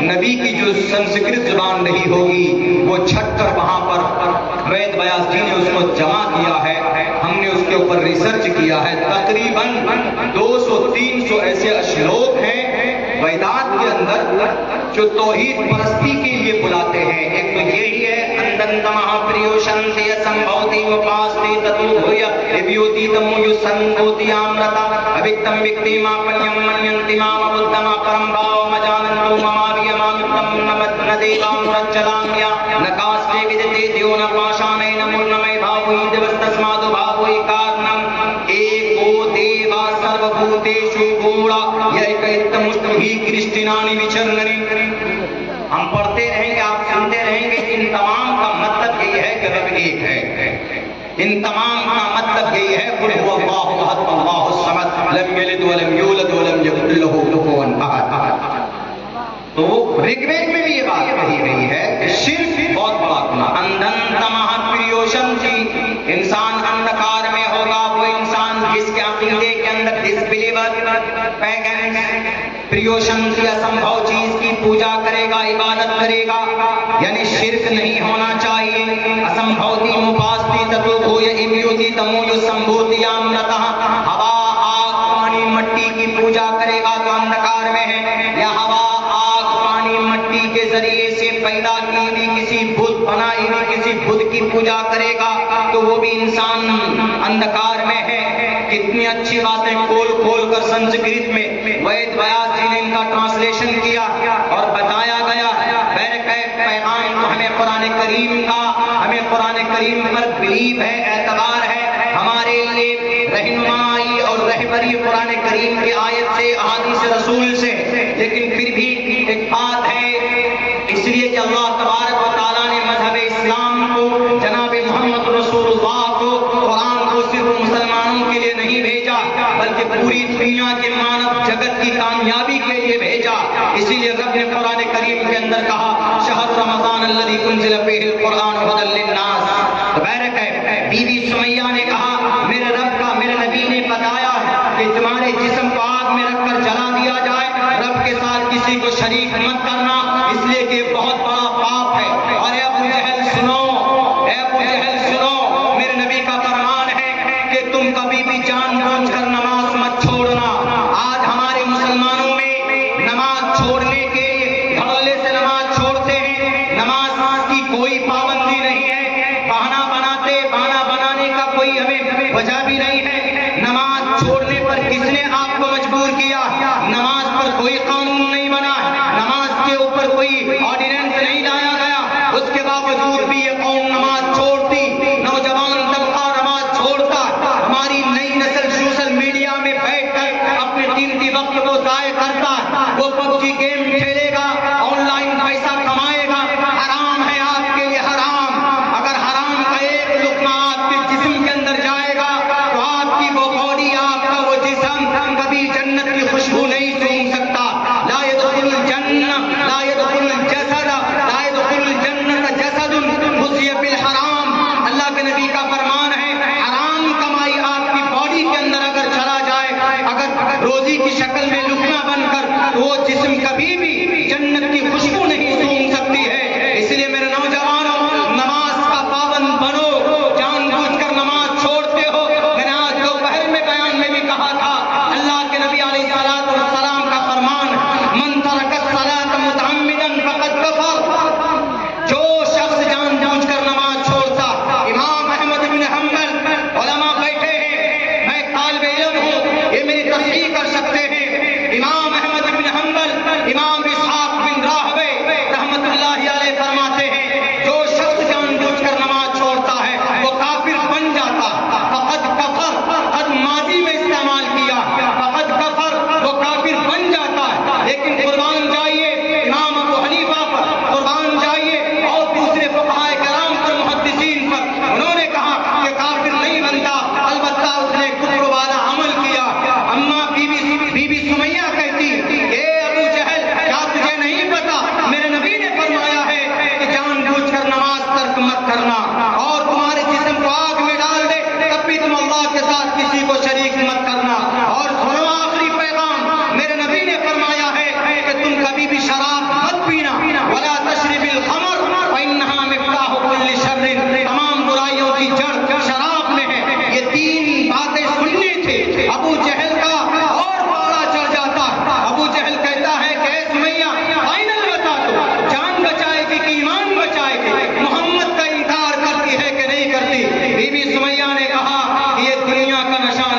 نبی کی جو سنسکرت زبان رہی ہوگی وہ چھٹ کر وہاں پر وید ویاس جی نے اس کو جمع کیا ہے. ہم نے اس کے اوپر ریسرچ کیا ہے. تقریباً 200-300 ایسے اشلوک ہیں ویدات کے اندر جو توحید پرستی کے لیے بلاتے ہیں. ایک تو یہی ہے اندنتمہ پریوشنتی سمبھوتی وپاستی تتوبھویا ابیوتی تمویو سنگوتی آمرتا ابکتم وکتی ما پنیم منینتی ما مبدما پرم بھاو مجانندو مماوی امامتم نمت ندیوام رچلانگیا نکاستے ودتے دیو نپاشانے نمورنمے بھاوی دیوستسمادو بھاوی کارنم ایکو دیوا سروبھوتیشو گوڑا یکیتمشتہی کرشتنانی وچرننی. ہم پڑھتے رہیں گے، آپ سنتے رہیں گے. ان تمام کا مطلب یہی ہے کہ رب ایک ہے. ان تمام کا مطلب یہی ہے قل هو اللہ احد اللہ الصمد لم یلد ولم یولد ولم یکن له کفوا احد. تو رگ وید میں بھی یہ بات کہی گئی ہے کہ شرک بہت بڑا گناہ. اندنتمہ پریوشنتی، انسان اندھکار میں ہوگا وہ انسان جس کے عقیدے کے اندر ڈسبلیور پیگن پریوشنتی اسمبھو چیز کی پوجا کرے گا، عبادت کرے گا، یعنی شرک نہیں ہونا چاہیے. اسمبھوتی مپاستی تتوبھویا امیوتی تمویو سمبھوتی آمرتہ، ہوا آگ پانی مٹی کی پوجا کرے گا تو اندھکار میں ہے. یا ہوا آگ پانی مٹی کے ذریعے سے پیدا کی بھی کسی بت بنائی بھی کسی بت کی پوجا کرے گا تو وہ بھی انسان اندھکار میں ہے. کتنی اچھی باتیں کھول کھول کر سنسکرت میں وید ویاس جی نے ان کا ٹرانسلیشن کیا اور بتایا گیا. پیغام تو ہمیں قرآن کریم کا، ہمیں قرآن کریم پر بلیو ہے، اعتبار ہے. ہمارے لیے رہنمائی اور رہبری قرآن کریم کی آیت سے، احادیث رسول سے. لیکن پھر بھی ایک بات ہے، اس لیے کہ اللہ تبارک و تعالیٰ نے مذہب اسلام کو، جناب محمد رسول اللہ کو، قرآن کو صرف مسلمانوں کے لیے نہیں بھیجا بلکہ پوری دنیا کے مانو جگت کی کامیابی کے لیے بھیجا. اسی لیے رب نے قرآن کریم کے اندر کہا شہر رمضان الذی انزل فیہ القرآن ھدی للناس. تبارک ہے. بی بی سمیہ نے کہا میرے رب کا، میرے نبی نے بتایا کہ تمہارے جسم کو آگ میں رکھ کر جلا دیا جائے، رب کے ساتھ کسی کو شریک مت کرنا، اس لیے کہ بہت بڑا پاپ ہے. اور اے ابو جہل سنو، اے ابو جہل سنو، میرے نبی کا فرمان ہے کہ تم کبھی بھی جان بوجھ کر نماز مت چھوڑنا. آج ہمارے مسلمانوں میں نماز چھوڑنے کے دھڑلے سے نماز چھوڑتے ہیں. نماز کی کوئی پابندی نہیں ہے، بہانہ بنانے کا کوئی ہمیں وجہ بھی نہیں ہے. نماز چھوڑنے پر کس نے آپ کو مجبور کیا؟ نماز پر کوئی قانون نہیں بنا، نماز کے اوپر کوئی آرڈیننس نہیں لایا گیا. اس کے باوجود بھی یہ قوم نماز چھوڑتی، نوجوان طبقہ نماز چھوڑتا. ہماری نئی نسل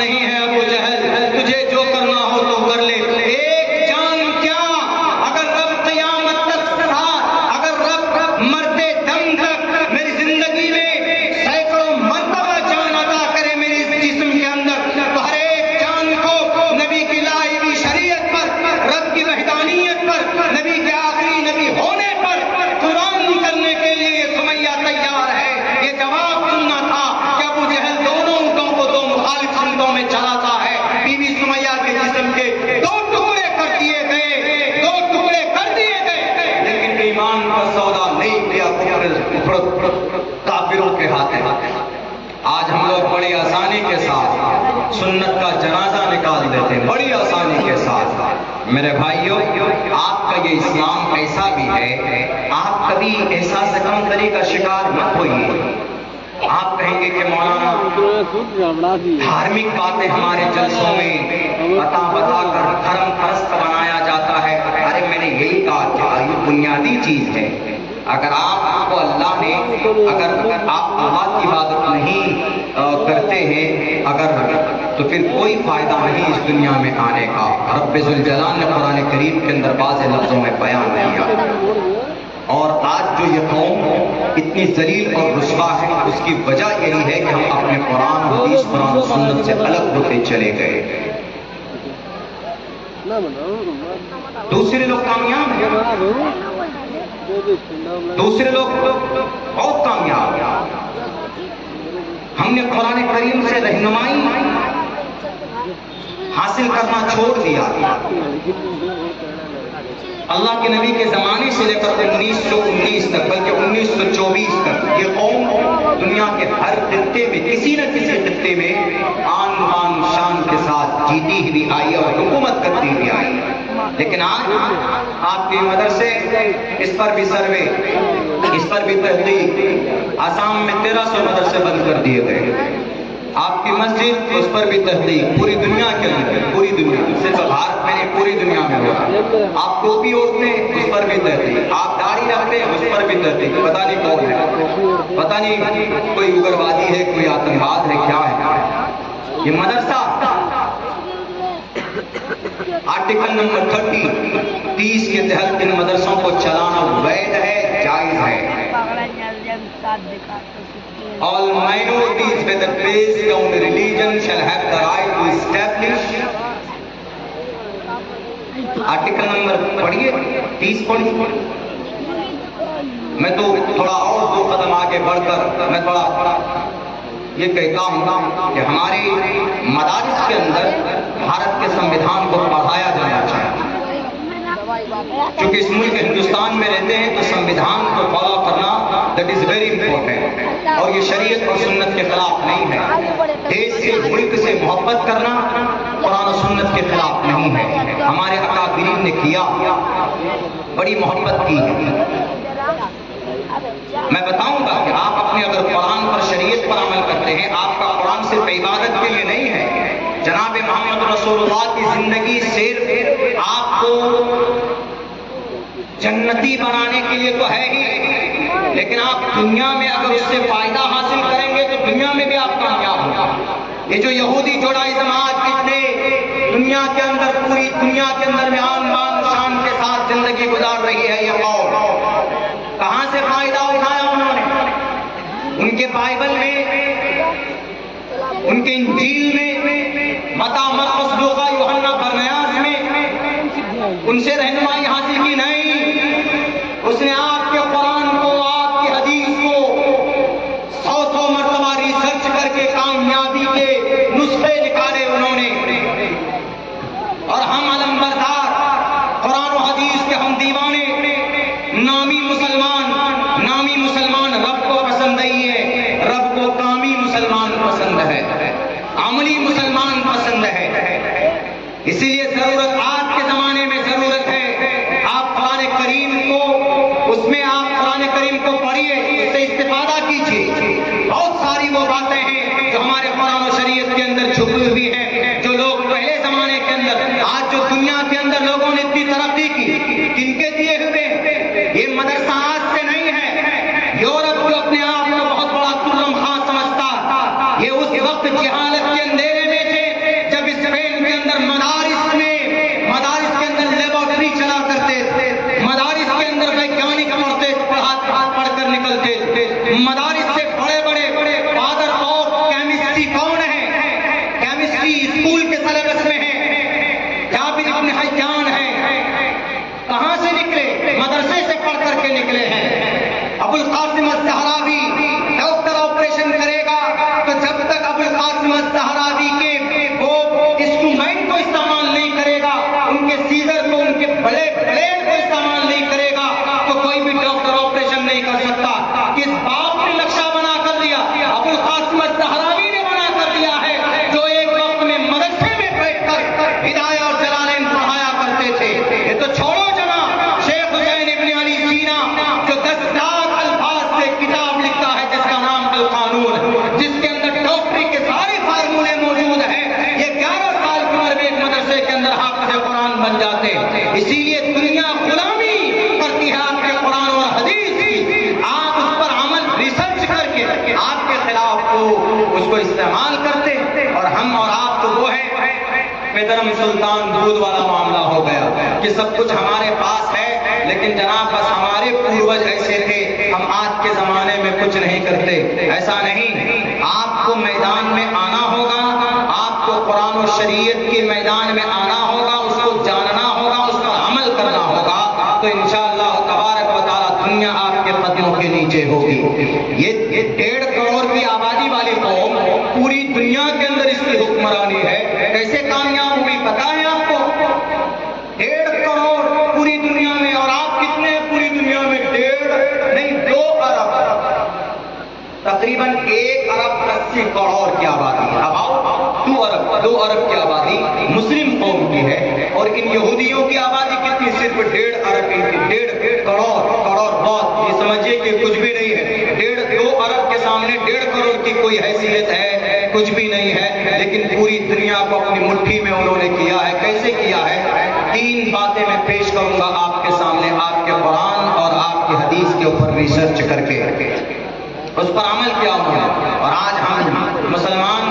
نہیں ہے ابو جہل، تجھے جو کرنا ہو تو کر لے، ایک جان کیا اگر رب قیامت تک تھا، اگر رب مرتے دم تک میری زندگی میں سینکڑوں مرتبہ جان عطا کرے میری اس جسم کے اندر، تو ہر ایک جان کو نبی کی لائی ہوئی شریعت پر، رب کی وحدانیت پر، نبی کے آخری نبی ہونے پر قربان کرنے کے لیے سمیہ تیار ہے۔ یہ جواب سننا تھا کہ ابو جہل دونوں اونٹوں کو دو مخالف سمتوں میں چلاتا ہے۔ بی بی سمیہ کے جسم کے دو ٹکڑے کر دیے گئے، دو ٹکڑے کر دیے گئے، لیکن ایمان کا سودا نہیں کیا کافروں کے ہاتھ۔ آج ہم لوگ بڑی آسانی کے ساتھ سنت کا جنازہ نکال دیتے ہیں، بڑی آسانی کے ساتھ۔ میرے بھائیوں، آپ کا یہ اسلام ایسا بھی ہے، آپ کبھی احساس کمتری کا شکار مت ہوئیے۔ آپ کہیں گے کہ مولانا دھارمک باتیں ہمارے جلسوں میں بتا بتا کر دھرم پرست بنایا جاتا ہے۔ ارے میں نے یہی کہا کہ یہ بنیادی چیز ہے۔ اگر آپ کو اللہ نے، اگر آپ اللہ کی عبادت نہیں کرتے ہیں تو پھر کوئی فائدہ نہیں اس دنیا میں آنے کا۔ رب ذوالجلال نے قرآن کریم کے اندر بعض لفظوں میں بیان کیا۔ اور آج جو یہ قوم اتنی ذلیل اور رسوا ہے، اس کی وجہ یہی ہے کہ ہم اپنے قرآن حدیث، قرآن و سنت سے الگ ہوتے چلے گئے۔ دوسرے لوگ کامیاب ہیں، دوسرے لوگ بہت کامیاب ہیں۔ ہم نے قرآن کریم سے رہنمائی حاصل کرنا چھوڑ دیا۔ اللہ کے نبی کے زمانے سے لے کر 1919 تک، بلکہ 1924 تک یہ قوم دنیا کے ہر خطے میں، کسی نہ کسی خطے میں آن بان شان کے ساتھ جیتی ہوئی آئی اور حکومت کرتی ہوئی آئی۔ لیکن آج آپ کے مدرسے، اس پر بھی سروے، اس پر بھی تحقیق، آسام میں 1300 مدرسے بند کر دیے گئے۔ آپ کی مسجد، اس پر بھی تحقیق، پوری دنیا کے اندر، پوری دنیا، صرف بھارت میں نہیں، پوری دنیا میں ہوا۔ آپ ٹوپی اوڑھتے ہیں، اس پر بھی تحقیق، آپ داڑھی رکھتے ہیں، اس پر بھی تحقیق۔ پتہ نہیں کون ہے، پتہ نہیں کوئی اگروادی ہے، کوئی آتنکواد ہے، کیا ہے۔ یہ مدرسہ آرٹیکل نمبر 30 کے تحت ان مدرسوں کو چلانا وید ہے، جائز ہے۔ All minorities, whether based on religion, shall have the right to establish. Article number پڑھیے، 30 پڑھیے۔ میں تو تھوڑا اور 2 قدم آگے بڑھ کر میں تھوڑا یہ کہتا ہوں کہ ہمارے مدارس کے اندر بھارت کے سموِدھان کو پڑھایا جانا چاہیے۔ چونکہ اس ملک ہندوستان میں رہتے ہیں تو سموِدھان کو فالو کرنا دیٹ از ویری امپورٹنٹ، اور یہ شریعت اور سنت کے خلاف نہیں ہے۔ دیش سے، ملک سے محبت کرنا قرآن و سنت کے خلاف نہیں ہے۔ ہمارے اکابرین نے کیا، بڑی محبت کی ہے۔ میں بتاؤں گا کہ آپ اپنے اگر قرآن پر، شریعت پر عمل کرتے ہیں، آپ کا قرآن صرف عبادت کے لیے نہیں ہے۔ جناب محمد رسول اللہ کی زندگی صرف آپ کو جنتی بنانے کے لیے تو ہے ہی، لیکن آپ دنیا میں اگر اس سے فائدہ حاصل کریں گے تو دنیا میں بھی آپ کامیاب ہوں گے۔ یہ جو یہودی جوڑائزم آج کتنے دنیا کے اندر، پوری دنیا کے اندر میں آن بان شان کے ساتھ زندگی گزار رہی ہے، یہ قوم کہاں سے فائدہ اٹھایا انہوں نے؟ ان کے بائبل میں، ان کے انجیل میں، متی، مرقس، لوقا، یوحنا، برنیاس میں ان سے رہنمائی حاصل کی نہیں۔ اس نے آپ کے قرآن کو، آپ کی حدیث کو 100 مرتبہ ریسرچ کر کے کامیابی کے نسخے نکالے انہوں نے، اور ہم علمبردار قرآن و حدیث کے ہم دیوانے، نامی مسلمان رب کو پسند نہیں ہے، رب کو کامی مسلمان پسند ہے، عملی مسلمان پسند ہے۔ اسی لیے ضرورت، آج کے زمانے میں ضرورت ہے آپ قرآن کریم کو، اس میں آپ قرآن کریم کو پڑھیے، اس سے استفادہ کیجیے۔ بہت ساری وہ باتیں ہیں جو ہمارے قرآن و شریعت کے اندر چھپی ہوئی ہیں، جو لوگ پہلے زمانے کے اندر، آج جو دنیا کے اندر لوگوں نے اتنی ترقی کی، کن کے دیے ہوئے؟ یہ مدرسہ آج سے نہیں ہے۔ یورپ جو اپنے آپ کو بہت بڑا خرم خاں سمجھتا، یہ اس وقت جہالت کے اندھیرے میں تھے گاڑی کے وہ انسٹرومنٹ کو استعمال نہیں کرے گا، ان کے سیزر کو، ان کے بلیڈ کو استعمال نہیں کرے گا، تو کوئی بھی ڈاکٹر آپریشن نہیں کر سکتا۔ کس باپ نے نقشہ بنا کر دیا؟ ابو القاسم الزہراوی نے بنا کر دیا ہے، جو ایک وقت میں مدرسے میں بیٹھ کر ہدایہ اور جلالین پڑھایا کرتے تھے۔ یہ تو چھوڑو جناب، شیخ حسین ابن علی سینا جو 10 لاکھ الفاظ سے کتاب لکھتا ہے جس کا نام القانون، جس کے اندر ڈاکٹری کے سارے فارمولے موجود ہیں، یہ 11 سال کی عمر میں ایک مدرسے کے اندر حافظ قرآن بن جاتے۔ اسی لیے دنیا غلامی کرتی ہے آپ کے قرآن اور حدیث کی، آپ اس پر عمل ریسرچ کر کے آپ کے خلاف اس کو استعمال کرتے، اور ہم اور آپ تو وہ ہیں پیدرم سلطان دودھ والا معاملہ ہو گیا کہ سب کچھ ہمارے پاس ہے، لیکن جناب بس ہمارے پوروج ایسے تھے، ہم آج کے زمانے میں کچھ نہیں کرتے۔ ایسا نہیں، آپ کو میدان میں آنا ہوگا، آپ کو قرآن و شریعت کے میدان میں آنا ہوگا، اس کو جاننا ہوگا، اس پر عمل کرنا ہوگا، تو انشاءاللہ تبارک و تعالی دنیا آپ کے قدموں کے نیچے ہوگی۔ یہ 1.5 کروڑ کی آبادی والی قوم پوری دنیا کے اندر اس کی حکمرانی ہے، کیسے کامیاب ہوئی پتہ ہے آپ کو؟ 1.5 کروڑ پوری دنیا میں، اور آپ کتنے ہیں پوری دنیا میں؟ 1.5 نہیں 2 ارب، تقریباً 1 ارب 80 کروڑ کی آبادی ہے۔ اب آؤ 2 ارب کی آبادی مسلم قوم کی ہے، اور ان یہودیوں کی آبادی کتنی؟ صرف 1.5 ارب کی، 1.5 کروڑ بہت، یہ سمجھیے کہ کچھ بھی نہیں ہے۔ 2 ارب کے سامنے 1.5 کروڑ کی کوئی حیثیت ہے؟ کچھ بھی نہیں ہے، لیکن پوری دنیا کو اپنی مٹھی میں انہوں نے کیا ہے۔ کیسے کیا ہے؟ 3 باتیں میں پیش کروں گا آپ کے سامنے، آپ کے قرآن اور آپ کی حدیث کے اوپر ریسرچ کر کے اس پر عمل کیا انہوں نے، اور آج ہم مسلمان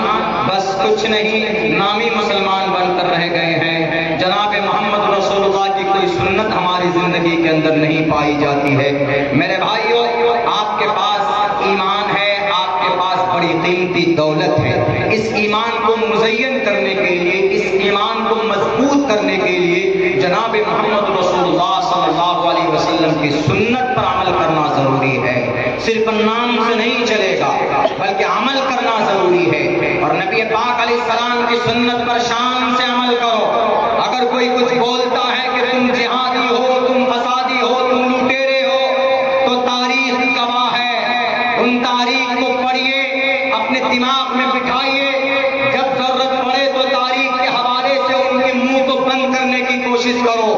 بس کچھ نہیں، نامی مسلمان بن کر رہ گئے ہیں۔ جناب محمد رسول اللہ کی کوئی سنت ہماری زندگی کے اندر نہیں پائی جاتی ہے۔ میرے بھائیو، آپ کے پاس ایمان ہے، آپ کے پاس بڑی قیمتی دولت ہے، اس ایمان کو مزین کرنے کے لیے، اس ایمان کو مضبوط کرنے کے لیے جناب محمد رسول اللہ صلی اللہ علیہ وسلم کی سنت پر عمل کرنا ضروری ہے۔ صرف نام سے نہیں چلے گا، بلکہ عمل کرنا ضروری ہے، اور نبی پاک علیہ السلام کی سنت پر شان سے عمل کرو۔ اگر کوئی کچھ بولتا ہے کہ تم جہادی ہو، تم فسادی ہو، تم لوٹیرے ہو، تو تاریخ گواہ ہے، ان تاریخ کو پڑھیے، اپنے دماغ میں بٹھائیے، جب ضرورت پڑے تو تاریخ کے حوالے سے ان کے منہ کو بند کرنے کی کوشش کرو۔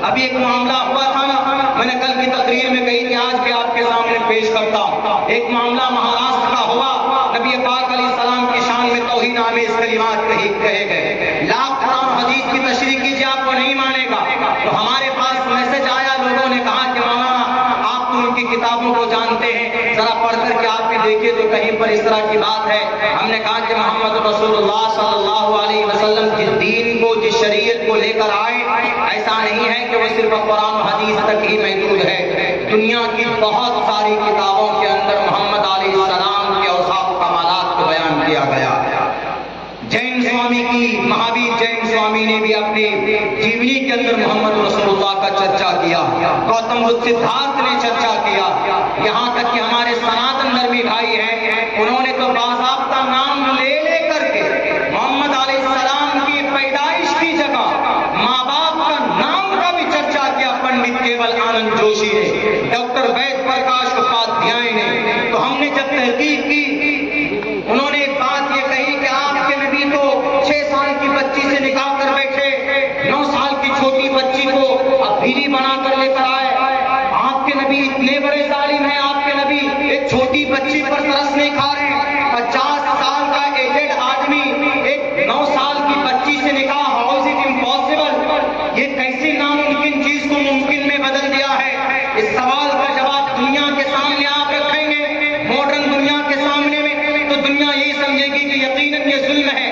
ابھی ایک معاملہ ہوا تھا نا، میں نے کل کی تقریر میں کہی کہ آج بھی آپ کے سامنے پیش کرتا ہوں۔ ایک معاملہ مہاراشٹر کا ہوا، نبی پاک علیہ السلام کی شان میں توہین آمیز کلمات کہے گئے۔ لاکھ قرآن حدیث کی تشریح کیجیے، آپ کو نہیں مانے گا۔ تو ہمارے پاس میسج آیا، لوگوں نے کہا کہ مولانا آپ تو ان کی کتابوں کو جانتے ہیں، ذرا پڑھ کر کے آپ بھی دیکھیے تو کہیں پر اس طرح کی بات ہے۔ ہم نے کہا کہ محمد رسول اللہ صلی اللہ علیہ وسلم جس دین کو، جس شریعت کو لے کر آئے، ایسا نہیں ہے کہ وہ صرف قرآن و حدیث تک ہی محدود ہے۔ دنیا کی بہت ساری کتابوں کے اندر محمد علیہ السلام کے اوصاف و کمالات کو بیان کیا گیا۔ جین سوامی کی، مہاویر جین سوامی نے بھی اپنی جیونی کے اندر محمد رسول اللہ کا چرچا کیا، گوتم بدھ سدھارتھ نے چرچا کیا، یہاں تک کہ ہمارے سناتن دھرمی بھائی ہیں، انہوں نے تو باضابطہ نام لے کر کے محمد علیہ السلام کی پیدائش کی جگہ ماں باپ کا نام کا بھی چرچا کیا، پنڈت کیول آنند جوشی نے، ڈاکٹر وید پرکاش اپادھیائے نے۔ تو ہم نے جب تحقیق کی، انہوں نے ایک بات یہ کہی کہ آپ کے نبی تو 6 سال کی بچی سے نکاح کر بیٹھے، 9 سال کی چھوٹی بچی کو اب بیوی بنا کر لے کر آئے۔ آپ کے نبی اتنے بڑے ظالم ہیں، آپ کے نبی ایک چھوٹی بچی پر ترس نہیں کھا رہے۔ 50 سال کا ایجڈ آدمی ایک 9 سال کی بچی سے نکاح، ہاؤ از اٹ امپاسبل؟ یہ کیسی ناممکن چیز کو ممکن میں بدل دیا ہے؟ اس سوال کا جواب دنیا کے سامنے آپ رکھیں گے، ماڈرن دنیا کے سامنے میں، تو دنیا یہی سمجھے گی کہ یقیناً یہ ظلم ہے۔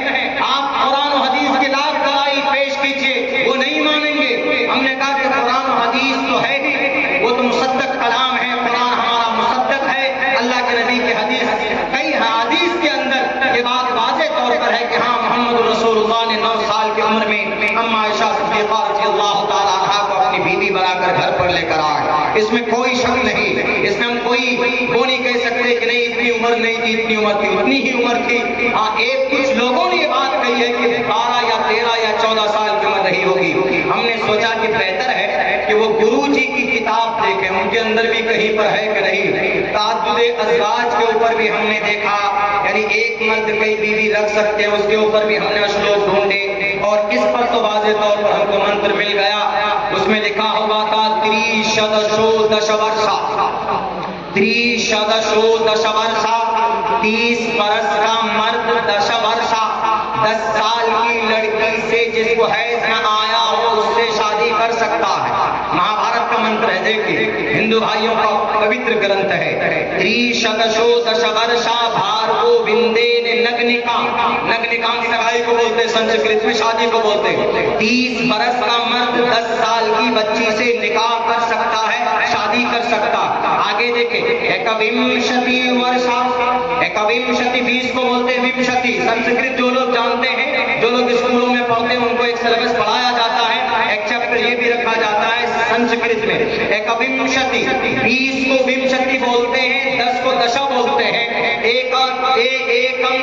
آپ قرآن و حدیث کے لاکھ دلائل پیش کیجئے، وہ نہیں مانیں گے۔ ہم نے کہا کہ قرآن و حدیث تو ہے ہی، وہ تو مصدق کلام ہے، قرآن ہمارا مصدق ہے، اللہ کے نبی کی حدیث، کئی حدیث کے اندر یہ بات واضح طور پر ہے کہ ہاں محمد رسول اللہ نے 9 سال کی عمر میں اما عائشہ صدیقہ رضی اللہ تعالیٰ عنہا کو اپنی بیوی بنا کر گھر پر لے کر آئے۔ اس میں کوئی شک نہیں، اس میں ہم کوئی وہ نہیں کہہ سکتے کہ نہیں اتنی عمر نہیں تھی، اتنی عمر تھی، اتنی ہی عمر تھی۔ ہاں ایک کچھ لوگوں نے یہ بات کہی ہے کہ 12 یا 13 یا 14 سال کی عمر رہی ہوگی۔ ہم نے سوچا کہ بہتر ہے کہ وہ گرو جی کی کتاب دیکھیں، ان کے اندر بھی کہیں پر ہے کہ نہیں۔ تعدد ازواج کے اوپر بھی ہم نے دیکھا، یعنی ایک مرد کئی بیوی رکھ سکتے ہیں، اس کے اوپر بھی ہم نے اشلوک ڈھونڈے، اور اس پر تو واضح طور پر ہم کو منتر مل گیا۔ اس میں لکھا ہوا تھا تریشدشو دش ورشا، تریشدشو دش ورشا، 30 برس کا مرد، دش ورشا 10 سال کی لڑکی سے جس کو حیض نہ آیا ہو اس سے شادی کر سکتا ہے۔ مہابھارت کا منتر ہے، دیکھیے ہندو بھائیوں کا پوتر گرنتھ ہے۔ تریشدشو دش ورشا بھارگو وندین نگنکام، نگنکام سگائی کو بولتے ہیں، سنسکرت میں شادی کو بولتے ہیں۔ 30 برس کا مرد 10 سال کی بچی سے نکاح کر سکتا ہے، شادی کر سکتا۔ آگے دیکھیں ایکومشتی ورشا، ایکومشتی 20 کو بولتے ہیں ومشتی، سنسکرت جو لوگ جانتے ہیں، جو لوگ اسکولوں میں پڑھتے ہیں ان کو ایک سلیبس پڑھایا جاتا ہے، ایک چیپٹر یہ بھی رکھا جاتا ہے سنسکرت میں۔ ایکومشتی 20 کو ومشتی بولتے ہیں، 10 کو دشا بولتے ہیں۔ ایکم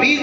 20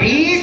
20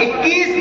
21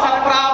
17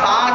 7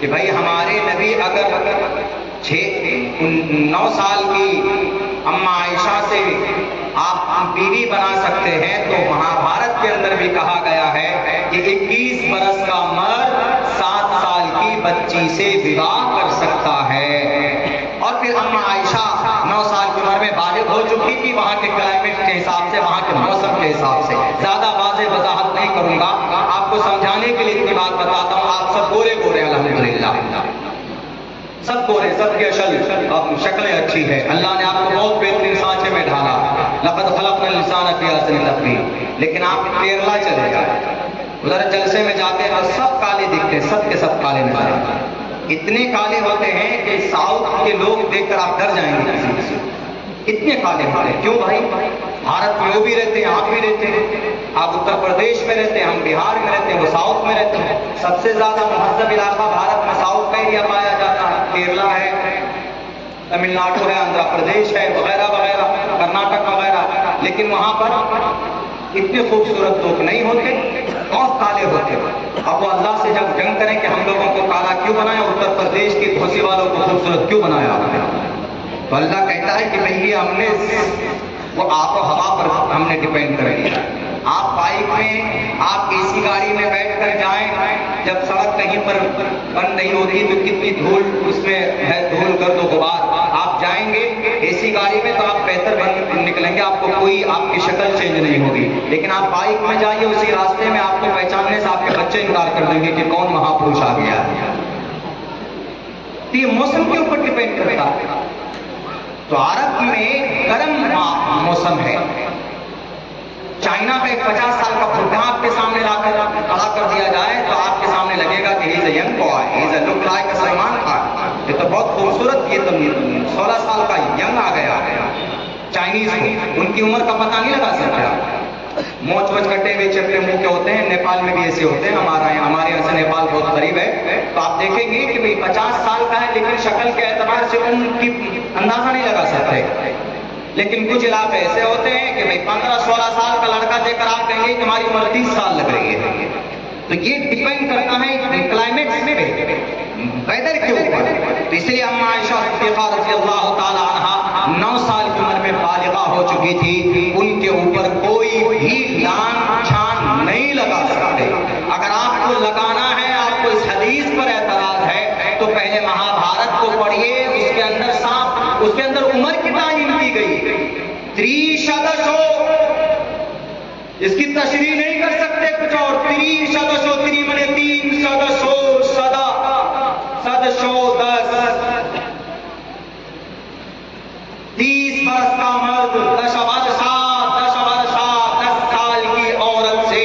کہ بھائی ہمارے نبی اگر 9 سال کی اما عائشہ سے آپ بیوی بنا سکتے ہیں تو مہابھارت کے اندر بھی کہا گیا ہے کہ 21 برس کا مرد 7 سال کی بچی سے وواہ کر سکتا ہے۔ اور پھر اما عائشہ 9 سال کی عمر میں بالغ ہو چکی تھی، وہاں کے کلائمیٹ کے حساب سے، وہاں کے موسم کے حساب سے۔ زیادہ واضح وضاحت نہیں کروں گا، آپ کو سمجھانے کے لیے اتنی بات بتاتا ہوں۔ آپ سب گورے گورے الحمدللہ، سب گورے، سب کی شکلیں اچھی ہے، اللہ نے آپ کو بہت بہترین سانچے میں ڈھالا، لقد خلقنا الانسان فی احسن تقویم۔ لیکن آپ کیرلا چلے جائیں، ادھر جلسے میں جاتے ہیں اور سب کالے دکھتے ہیں، سب کے سب کالے نظر آتے ہیں، اتنے کالے ہوتے ہیں کہ ساؤتھ کے لوگ دیکھ کر آپ ڈر جائیں گے کسی سے، اتنے کالے ہوتے ہیں۔ کیوں بھائی؟ بھارت میں وہ بھی رہتے ہیں، آپ بھی رہتے ہیں، آپ اتر پردیش میں رہتے ہیں، ہم بہار میں رہتے ہیں، وہ ساؤتھ میں رہتے ہیں۔ سب سے زیادہ مہذب علاقہ بھارت میں ساؤتھ کا ایریا پایا جاتا ہے، کیرلا ہے، تمل ناڈو ہے، آندھرا پردیش ہے، وغیرہ وغیرہ، کرناٹک وغیرہ۔ لیکن وہاں پر اتنے خوبصورت لوگ نہیں ہوتے، بہت کالے ہوتے۔ اب وہ اللہ سے جب جنگ کریں کہ ہم لوگوں کو کالا کیوں بنایا، اتر پردیش کی گھوسی والوں کو خوبصورت کیوں بنایا آپ نے، تو اللہ کہتا ہے کہ بھئی ہم نے وہ آب و ہوا پر ہم نے ڈیپینڈ کر دیا۔ آپ بائک میں، آپ اے سی گاڑی میں بیٹھ کر جائیں، جب سڑک کہیں پر بند نہیں ہوتی تو کتنی دھول اس میں ہے، دھول گرد و غبار۔ آپ جائیں گے اے سی گاڑی میں تو آپ بہتر بن نکلیں گے، آپ کو کوئی آپ کی شکل چینج نہیں ہوگی۔ لیکن آپ بائک میں جائیے، اسی راستے میں آپ کو پہچاننے سے آپ کے بچے انکار کر دیں گے کہ کون مہا پروش آ گیا ہے۔ تو یہ موسم کے اوپر ڈیپینڈ کرتا ہے۔ تو عرب میں گرم موسم ہے۔ چائنا کا ایک 50 سال کا بڈھا آپ کے سامنے لا کر کھڑا کر دیا جائے تو آپ کے سامنے لگے گا کہ he is a young boy, he is a look like Salman Khan, یہ تو بہت خوبصورت، یہ تو 16 سال کا ینگ آ گیا۔ چائنیز ان کی عمر کا پتہ نہیں لگا سکتے۔ موچ وچ کٹے ہوئے چپٹے منہ کے ہوتے ہیں، نیپال میں بھی ایسے ہوتے ہیں، ہمارے یہاں سے نیپال بہت قریب ہے، تو آپ دیکھیں گے کہ 50 سال کا ہے لیکن شکل کے اعتبار سے ان کی اندازہ نہیں لگا سکتے۔ لیکن کچھ علاقے ایسے ہوتے ہیں کہ 15-16 سال کا لڑکا دیکھ کر آپ کہیں گے کہ ہماری عمر 30 سال لگ رہی ہے۔ تو یہ ڈیپینڈ کرتا ہے کلائمیٹ پہ، ویدر کے اوپر۔ تو اس لیے اما عائشہ صدیقہ رضی اللہ تعالی عنہا 9 سال کی عمر میں بالغہ ہو چکی تھی، ان کے اوپر کوئی بھی لان چھان نہیں لگا سکتے۔ اگر آپ کو لگانا ہے، آپ کو اس حدیث پر اعتراض ہے تو پہلے مہابھارت کو پڑھیے، اس کے اندر صاف، اس کے اندر عمر کی تعین کی گئی، تریشدشو، اس کی تشریح نہیں کر سکتے کچھ اور۔ تریشدشو، تری منے 3، شدشو صدا، صدشو 10، 30 برس کا مرد، 10 سال کی عورت سے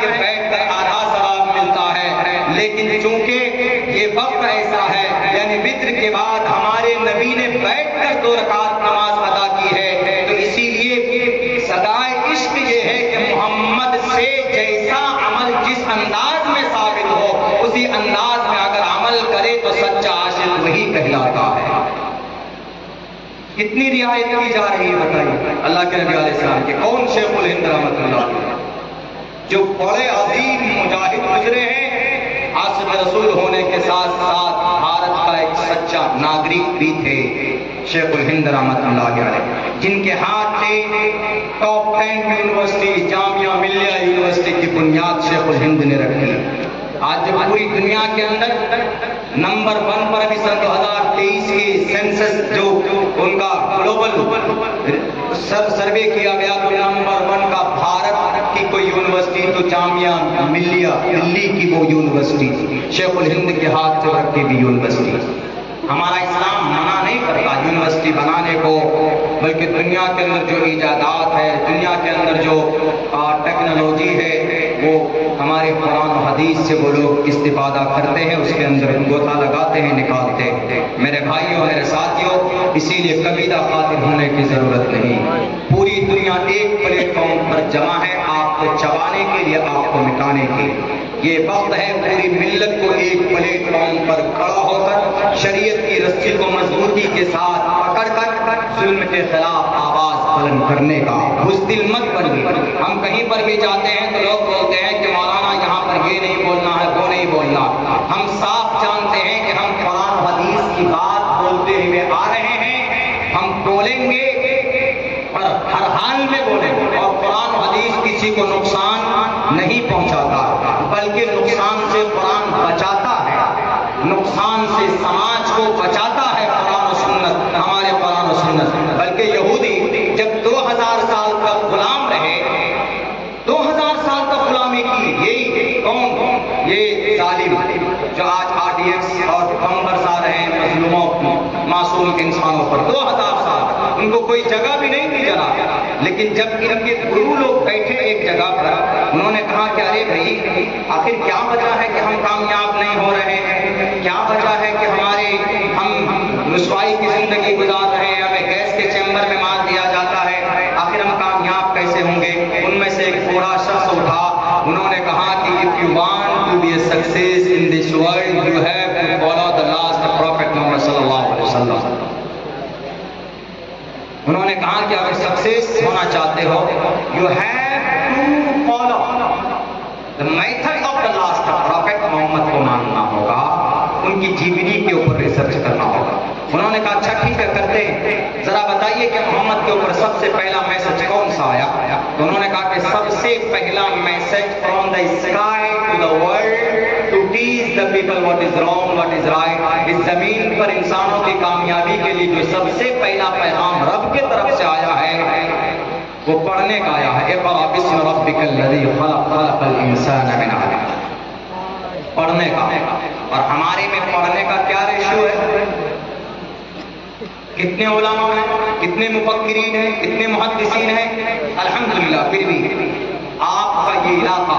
کہ بیٹھ کر آدھا ثواب ملتا ہے، لیکن چونکہ یہ وقت ایسا ہے، یعنی وتر کے بعد ہمارے نبی نے بیٹھ کر 2 رکعت نماز ادا کی ہے، تو اسی لیے صدائے عشق یہ ہے کہ محمد سے جیسا عمل جس انداز میں ثابت ہو، اسی انداز میں اگر عمل کرے تو سچا عاشق وہی کہلاتا ہے۔ کتنی رعایت کی جا رہی ہے بتائیے اللہ کے نبی علیہ السلام کے۔ کون شیخ الہند رحمۃ اللہ علیہ، جو بڑے عظیم مجاہد گزرے ہیں، عاشق رسول ہونے کے ساتھ ساتھ بھارت کا ایک سچا ناگرک بھی تھے، شیخ الہند رحمۃ اللہ علیہ، جن کے ہاتھ سے top 10 university Jamia Millia university کی بنیاد شیخ الہند نے رکھی۔ آج جو پوری دنیا کے اندر نمبر 1 پر ابھی سن 2023 کی سینسس جو ان کا گلوبل سروے کیا گیا تو نمبر 1 کا بھارت کی کوئی یونیورسٹی تو جامعہ ملیہ دلی کی وہ یونیورسٹی، شیخ الہند کے ہاتھ سے رکھی بھی یونیورسٹی۔ ہمارا اسلام منع نہیں کرتا یونیورسٹی بنانے کو، بلکہ دنیا کے اندر جو ایجادات ہے، دنیا کے اندر جو ٹیکنالوجی ہے، وہ ہمارے قرآن و حدیث سے وہ لوگ استفادہ کرتے ہیں، اس کے اندر گوتا لگاتے ہیں، نکالتے ہیں۔ میرے بھائیوں، میرے ساتھیوں، اسی لیے قبیلہ قاتل ہونے کی ضرورت نہیں۔ پوری دنیا ایک پلیٹ فارم پر جمع ہے، آپ کو چبانے کے لیے، آپ کو مٹانے کے لیے۔ یہ وقت ہے پوری ملت کو ایک پلیٹ فارم پر کھڑا ہو کر شریعت کی رسی کو مضبوطی کے ساتھ پکڑ کر ظلم کے خلاف آواز بلند کرنے کا۔ بزدل مت بنیے۔ ہم کہیں پر بھی جاتے ہیں تو لوگ بولتے ہیں کہ مولانا یہاں پر یہ نہیں بولنا ہے، وہ نہیں بولنا۔ ہم صاف جانتے ہیں کہ ہم قرآن و حدیث کی بات بولتے ہوئے آ رہے ہیں، ہم بولیں گے اور ہر حال میں بولیں گے، اور قرآن و حدیث کسی کو نقصان نہیں پہنچاتا، بلکہ نقصان سے قرآن بچاتا ہے، نقصان سے سماج کو بچاتا ہے قرآن و سنت، ہمارے قرآن و سنت۔ بلکہ یہودی جب 2000 سال تک غلام رہے، 2000 سال تک غلامی کی، یہی کون؟ یہ ظالم جو آج RDX اور بم برسا رہے ہیں مظلوموں معصوم انسانوں پر، 2000 سال ان کو کوئی جگہ بھی نہیں دی جنا۔ لیکن جب ان کے گرو لوگ بیٹھے ایک جگہ پر، انہوں نے کہا کہ ارے بھائی، آخر کیا وجہ ہے کہ ہم کامیاب نہیں ہو رہے ہیں؟ کیا وجہ ہے کہ ہم رسوائی کی زندگی گزار رہے ہیں، ہمیں گیس کے چیمبر میں مار دیا جاتا ہے، آخر ہم کامیاب کیسے ہوں گے؟ ان میں سے ایک بوڑھا شخص اٹھا، انہوں نے کہا کہ if you want to be a success in this world, you have to follow the last prophet Muhammad صلی اللہ علیہ وسلم۔ انہوں نے کہا کہ اگر سکسیس ہونا چاہتے ہو، you have to follow the method of the last prophet محمد کو ماننا ہوگا، ان کی جیونی کے اوپر ریسرچ کرنا ہوگا۔ انہوں نے کہا اچھا ٹھیک ہے، کرتے ہیں، ذرا بتائیے کہ محمد کے اوپر سب سے پہلا میسج کون سا آیا؟ تو انہوں نے کہا کہ سب سے پہلا message from the sky to the world to teach the people what is wrong what is right. اس زمین پر انسانوں کی کامیابی کے لیے جو سب سے پہلا پیغام رب کے طرف سے آیا ہے وہ پڑھنے کا آیا ہے، اقرأ باسم ربک الذی خلق خلق الانسان من علق، پڑھنے کا۔ اور ہمارے میں پڑھنے کا کیا ریشو ہے؟ کتنے علماء ہیں، کتنے مفکرین ہیں، کتنے محدثین ہیں؟ الحمدللہ پھر بھی آپ کا یہ علاقہ،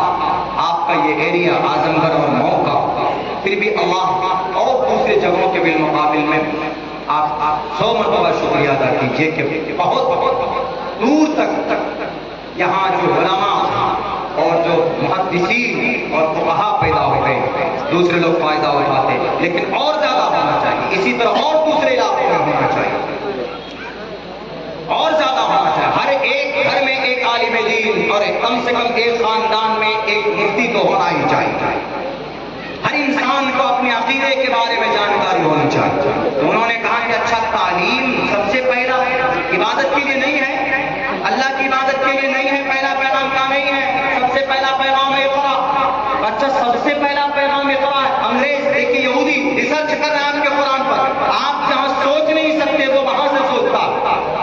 آپ کا یہ ایریا اعظم گڑھ اور مئو کا، پھر بھی اللہ اور دوسرے جگہوں کے بالمقابل میں آپ 100 مرتبہ شکریہ ادا کیجیے کہ بہت دور تک یہاں جو علماء اور جو محدثین اور فقہا پیدا ہو گئے، دوسرے لوگ فائدہ اٹھاتے، لیکن اور زیادہ ہونا چاہیے، اسی طرح اور دوسرے علاقوں میں ہونا چاہیے، اور زیادہ ہونا چاہیے۔ ہر ایک گھر میں ایک عالم دین اور کم سے کم ایک خاندان میں ایک مفتی تو ہونا ہی چاہیے۔ ہر انسان کو اپنے عقیدے کے بارے میں جانکاری ہونی چاہیے۔ تو انہوں نے کہا کہ اچھا تعلیم سب سے پہلا عبادت کے لیے نہیں ہے، اللہ کی عبادت کے لیے نہیں ہے، پہلا پیغام کا نہیں ہے، سب سے پہلا پیغام اقرا۔ اچھا سب سے پہلا پیغام اقرا ہے۔ انگریز دیکھیے، یہودی ریسرچ کر رہے ہیں آپ کے قرآن پر، آپ جہاں سوچ نہیں سکتے وہ وہاں سے سوچتا،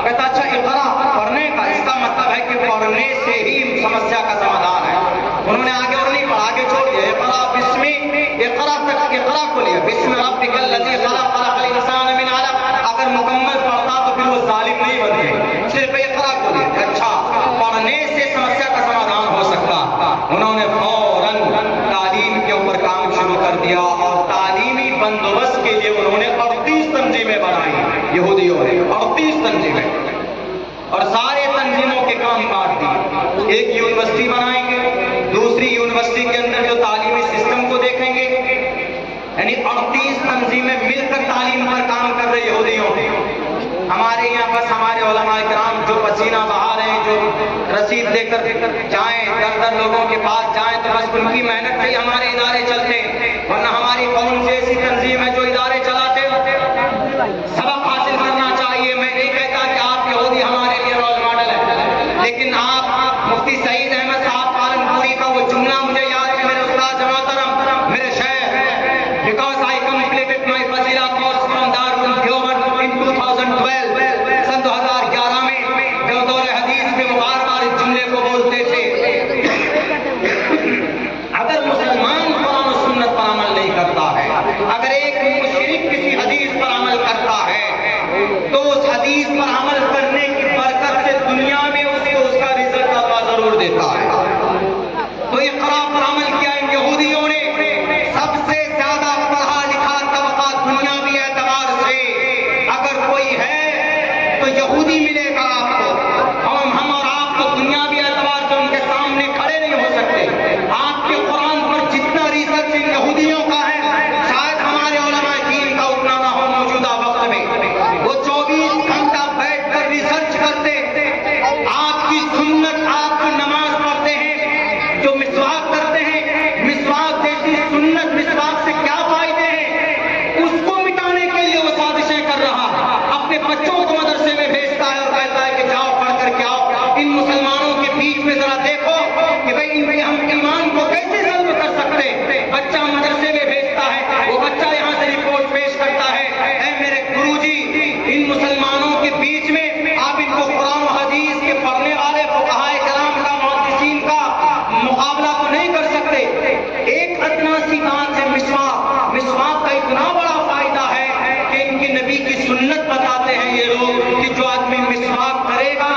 کہتا اچھا اقرا پڑھنے کا، اس کا مطلب ہے کہ پڑھنے سے ہی سمسیا کا سمادھان ہے۔ انہوں نے آگے اور نہیں پڑھا، آگے چھوڑ دیا، اقرا بسم، اقرا تک اقرا کو لیا، بسم ربک الذی خلق خلق الانسان من علق۔ اگر مکمل یہودیوں نے 38 تنظیمیں، اور سارے تنظیموں کے کام کاٹ دیے. ایک یونیورسٹی بنائیں گے، دوسری یونیورسٹی کے اندر جو تعلیمی سسٹم کو دیکھیں گے، یعنی 38 تنظیمیں مل کر تعلیم پر کام کر رہے یہودیوں. ہمارے یہاں بس ہمارے علماء کرام جو پسینہ بہا رہے ہیں، جو رسید لے کر جائیں در لوگوں کے پاس جائیں، تو بس ان کی محنت سے ہی ہمارے ادارے چلتے ہیں. ورنہ ہماری قوم سے ایسی تنظیم ہے جو ادارے چلاتے. سبق حاصل کرنا چاہیے. میں نہیں کہتا کہ آپ یہودی ہمارے لیے رول ماڈل ہے، لیکن آپ مفتی سعید احمد صاحب پالنپوری کا وہ جملہ مجھے یاد ہے، میرے استاد محترم، میرے شیخ، because I completed my فضیلہ course from Darul Uloom Deoband in 2012 سن 2011 میں. جو دور حدیث میں بار بار اس جملے کو بولتے تھے، اگر مسلمان قرآن و سنت پر عمل نہیں کرتا ہے، اگر ایک مشرک کسی حدیث پر عمل کرتا ہے، تو اس حدیث پر عمل کرنے کی برکت سے دنیا میں اس کو اس کا رزق اللہ ضرور دیتا ہے. تو اقرا پر عمل کیا ان یہودیوں نے. سب سے زیادہ پڑھا لکھا طبقہ دنیاوی اعتبار سے اگر کوئی ہے تو یہودی ملے گا آپ کو. ہم اور آپ کو دنیاوی اعتبار سے ان کے سامنے کھڑے نہیں ہو سکتے. آپ کے قرآن پر جتنا ریسرچ ان یہودیوں کا ہے، شاید ہمارے علماء دین کا اتنا نہ ہو موجودہ وقت میں. وہ 24 گھنٹہ بیٹھ کر ریسرچ کرتے. آپ کی سنت، آپ کی نماز پڑھتے ہیں، جو مسواک کرتے ہیں، مسواک جیسی سنت، مسواک سے کیا فائدے ہیں، اس کو مٹانے کے لیے وہ سازشیں کر رہا ہے. اپنے بچوں کو مدرسے میں بھیجتا ہے اور کہتا ہے کہ جاؤ پڑھ کر کے آؤ. ان مسلمانوں کے بیچ میں ذرا دیکھو کہ بھائی ان پہ ہم ایمان کو کیسے ضرب کر سکتے. بچہ مدرسے میں بھیجتا ہے، وہ بچہ یہاں سے رپورٹ پیش کرتا ہے، اے میرے گروجی، ان مسلمانوں کے بیچ میں آپ ان کو قرآن و حدیث کے پڑھنے والے فقہائے کرام کا، محدثین کا مقابلہ تو نہیں کر سکتے. ایک ادنا سی بات ہے مسواک. مسواک کا اتنا بڑا فائدہ ہے کہ ان کے نبی کی سنت بتاتے ہیں یہ لوگ کہ جو آدمی مسواک کرے گا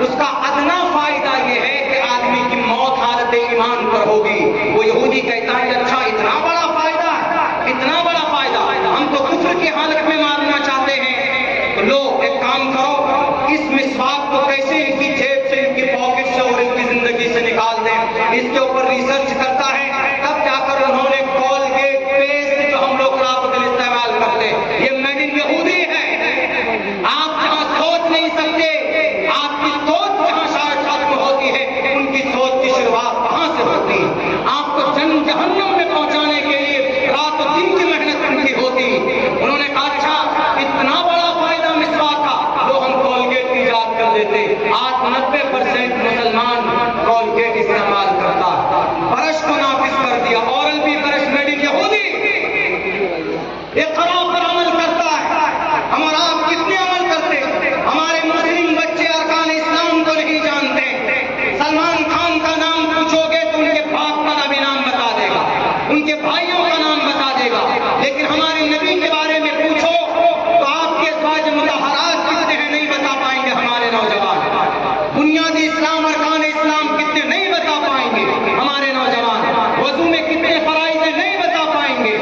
اس کا ادنا فائدہ یہ ہے کہ آدمی کی موت حالت ایمان پر ہوگی. وہ یہودی کہتا ہے اچھا اتنا بڑا فائدہ ہے، اتنا بڑا فائدہ، ہم تو کفر کی حالت میں مارنا چاہتے ہیں. تو لو ایک کام کرو، اس مسواک کو کیسے ان کی جیب سے، ان کی پاکٹ سے اور ان کی زندگی سے نکال دیں. اس کے اوپر ریسرچ کرتا ہے. تب جا کر انہوں نے کولگیٹ پیسٹ جو ہم لوگ رات دن استعمال کرتے ہیں، یہ میڈ ان یہودی ہے. آپ جہاں سوچ نہیں سکتے، آپ کی سوچ جہاں شاید ختم ہوتی ہے، ان کی سوچ کی شروعات وہاں سے ہوتی ہے. آپ کو جہنم میں پہنچانے کے لیے رات و دن کی محنت ان کی ہوتی. انہوں نے کہا اچھا اتنا بڑا فائدہ مسواک کا، وہ ہم کولگیٹ ایجاد کر دیتے. آج 90% مسلمان کولگیٹ استعمال کرتا ہے. برش کو نافذ کر دیا، اورل بھی برش میڈ ان یہودی. اقرا پر عمل کرتا ہے. ہم اور آپ کتنے عمل کرتے؟ ہمارے مسلم بچے ارکان اسلام کو نہیں جانتے. سلمان خان کا نام پوچھو گے تو ان کے باپ کا بھی نام بتا دے گا، ان کے بھائیوں کا نام بتا دے گا. لیکن ہمارے نبی کے بارے میں پوچھو تو آپ کے ازواج مطہرات کتنے ہیں نہیں بتا پائیں گے ہمارے نوجوان. بنیادی اسلام، ارکان اسلام کتنے نہیں بتا پائیں گے ہمارے نوجوان. وضو میں کتنے فرائض ہیں نہیں بتا پائیں گے.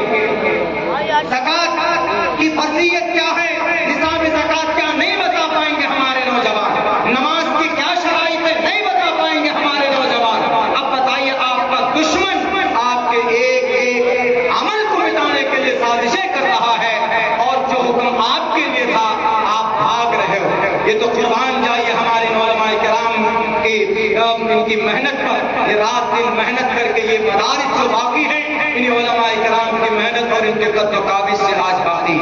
زکات کی فرضیت کیا ہے، نصاب زکات کیا نہیں بتا پائیں گے ہمارے نوجوان. نماز کی کیا شرائط ہے نہیں بتا پائیں گے ہمارے نوجوان. اب بتائیے آپ کا دشمن آپ کے ایک ایک عمل کو مٹانے کے لیے سازشیں کر رہا ہے، اور جو حکم آپ کے لیے تھا آپ بھاگ رہے ہو. یہ تو قربان جائیے ہمارے علماء کرام ان کی محنت پر. یہ رات دن محنت کر کے یہ مدارس جو باقی ہیں، ان علماء کرام کی محنت اور ان کے قد و قابض سے آج باقی.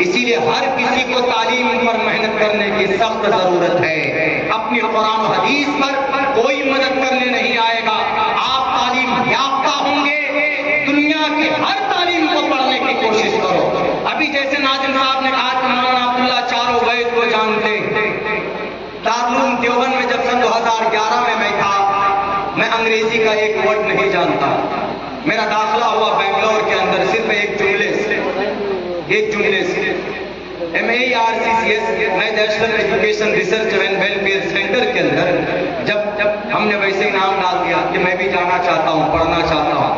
اسی لیے ہر کسی کو تعلیم پر محنت کرنے کی سخت ضرورت ہے. اپنی قرآن و حدیث پر کوئی مدد کرنے نہیں آئے گا. آپ تعلیم یافتہ ہوں گے، دنیا کی ہر تعلیم کو پڑھنے کی کوشش کرو. ابھی جیسے ناظم صاحب نے کہا کہ مولانا عبداللہ چاروں وید کو جانتے. دارالعلوم دیوبند میں جب سن 2011 میں تھا، میں انگریزی کا ایک ورڈ نہیں جانتا. میرا داخلہ ہوا بنگلور کے اندر صرف ایک جملے سے MARCCS national education research and welfare centre کے اندر جب ہم نے ویسے ہی نام ڈال دیا کہ میں بھی جانا چاہتا ہوں، پڑھنا چاہتا ہوں،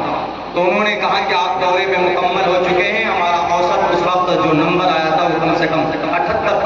تو انہوں نے کہا کہ آپ دورے میں مکمل ہو چکے ہیں. ہمارا اوسط اس وقت جو نمبر آیا تھا وہ کم سے کم 78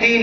3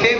6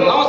9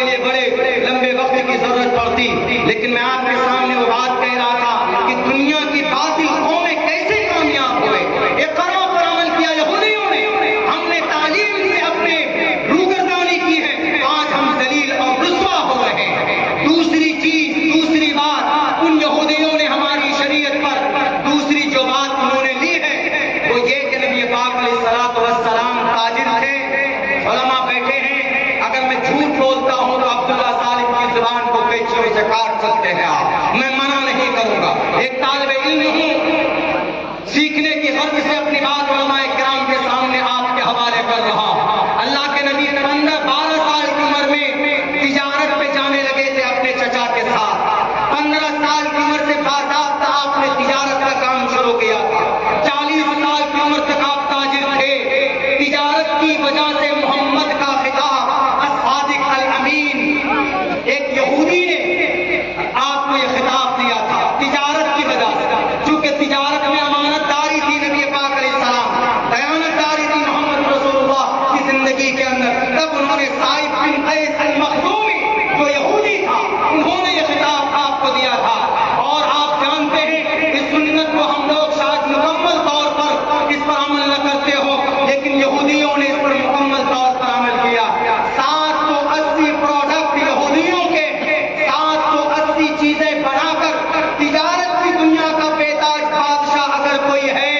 کے لیے بڑے لمبے وقت کی ضرورت پڑتی، لیکن میں آپ کے سامنے وہ بات کہہ رہا تھا کہ دنیا کی باطل قومیں کیسے کامیاب ہوئے۔ اقرا پر عمل کیا یہودیوں نے، ہم نے تعلیم سے اپنے روگردانی کی ہے، آج ہم ذلیل اور رسوا ہو رہے ہیں۔ دوسری چیز، دوسری بات، ان یہودیوں نے ہماری شریعت پر دوسری جو بات انہوں نے لی ہے وہ یہ کہ نبی پاک علیہ الصلوۃ والسلام تاجر تھے۔ علماء بیٹھے ہیں، اگر میں جھوٹ بولتا ہوں تو عبداللہ صالح کی زبان کو قینچیوں سے کاٹ سکتے ہیں آپ، میں منع نہیں کروں گا۔ ایک طالب علم ہوں، سیکھنے کی غرض سے اپنی بات علماء کرام کے سامنے آپ کے حوالے کر رہا ہوں۔ اللہ کے نبی 12 سال کی عمر میں تجارت پہ جانے لگے تھے اپنے چچا کے ساتھ۔ 15 سال کی عمر سے باضابطہ آپ نے تجارت کا کام شروع کیا تھا۔ 40 سال کی عمر تک آپ تاجر تھے۔ تجارت کی وجہ سے محمد کا خطاب الصادق الامین، ایک یہودی نے آپ کو یہ خطاب دیا تھا تجارت کی وجہ سے، چونکہ تجارت میں امانت داری تھی نبی پاک علیہ السلام، دیانت داری تھی محمد رسول اللہ کی زندگی کے اندر، تب انہوں نے صائب بن قیس المخزومی جو یہودی تھا، انہوں نے یہ خطاب آپ کو دیا تھا۔ اور آپ جانتے ہیں اس سنت کو ہم لوگ شاید مکمل طور پر اس پر عمل نہ کرتے ہو، لیکن یہودیوں نے اس پر مکمل طور پر عمل کیا۔ 780 پروڈکٹ یہودیوں کے، 780 چیزیں بنا کر تجارت کی دنیا کا بیتاج بادشاہ اگر کوئی ہے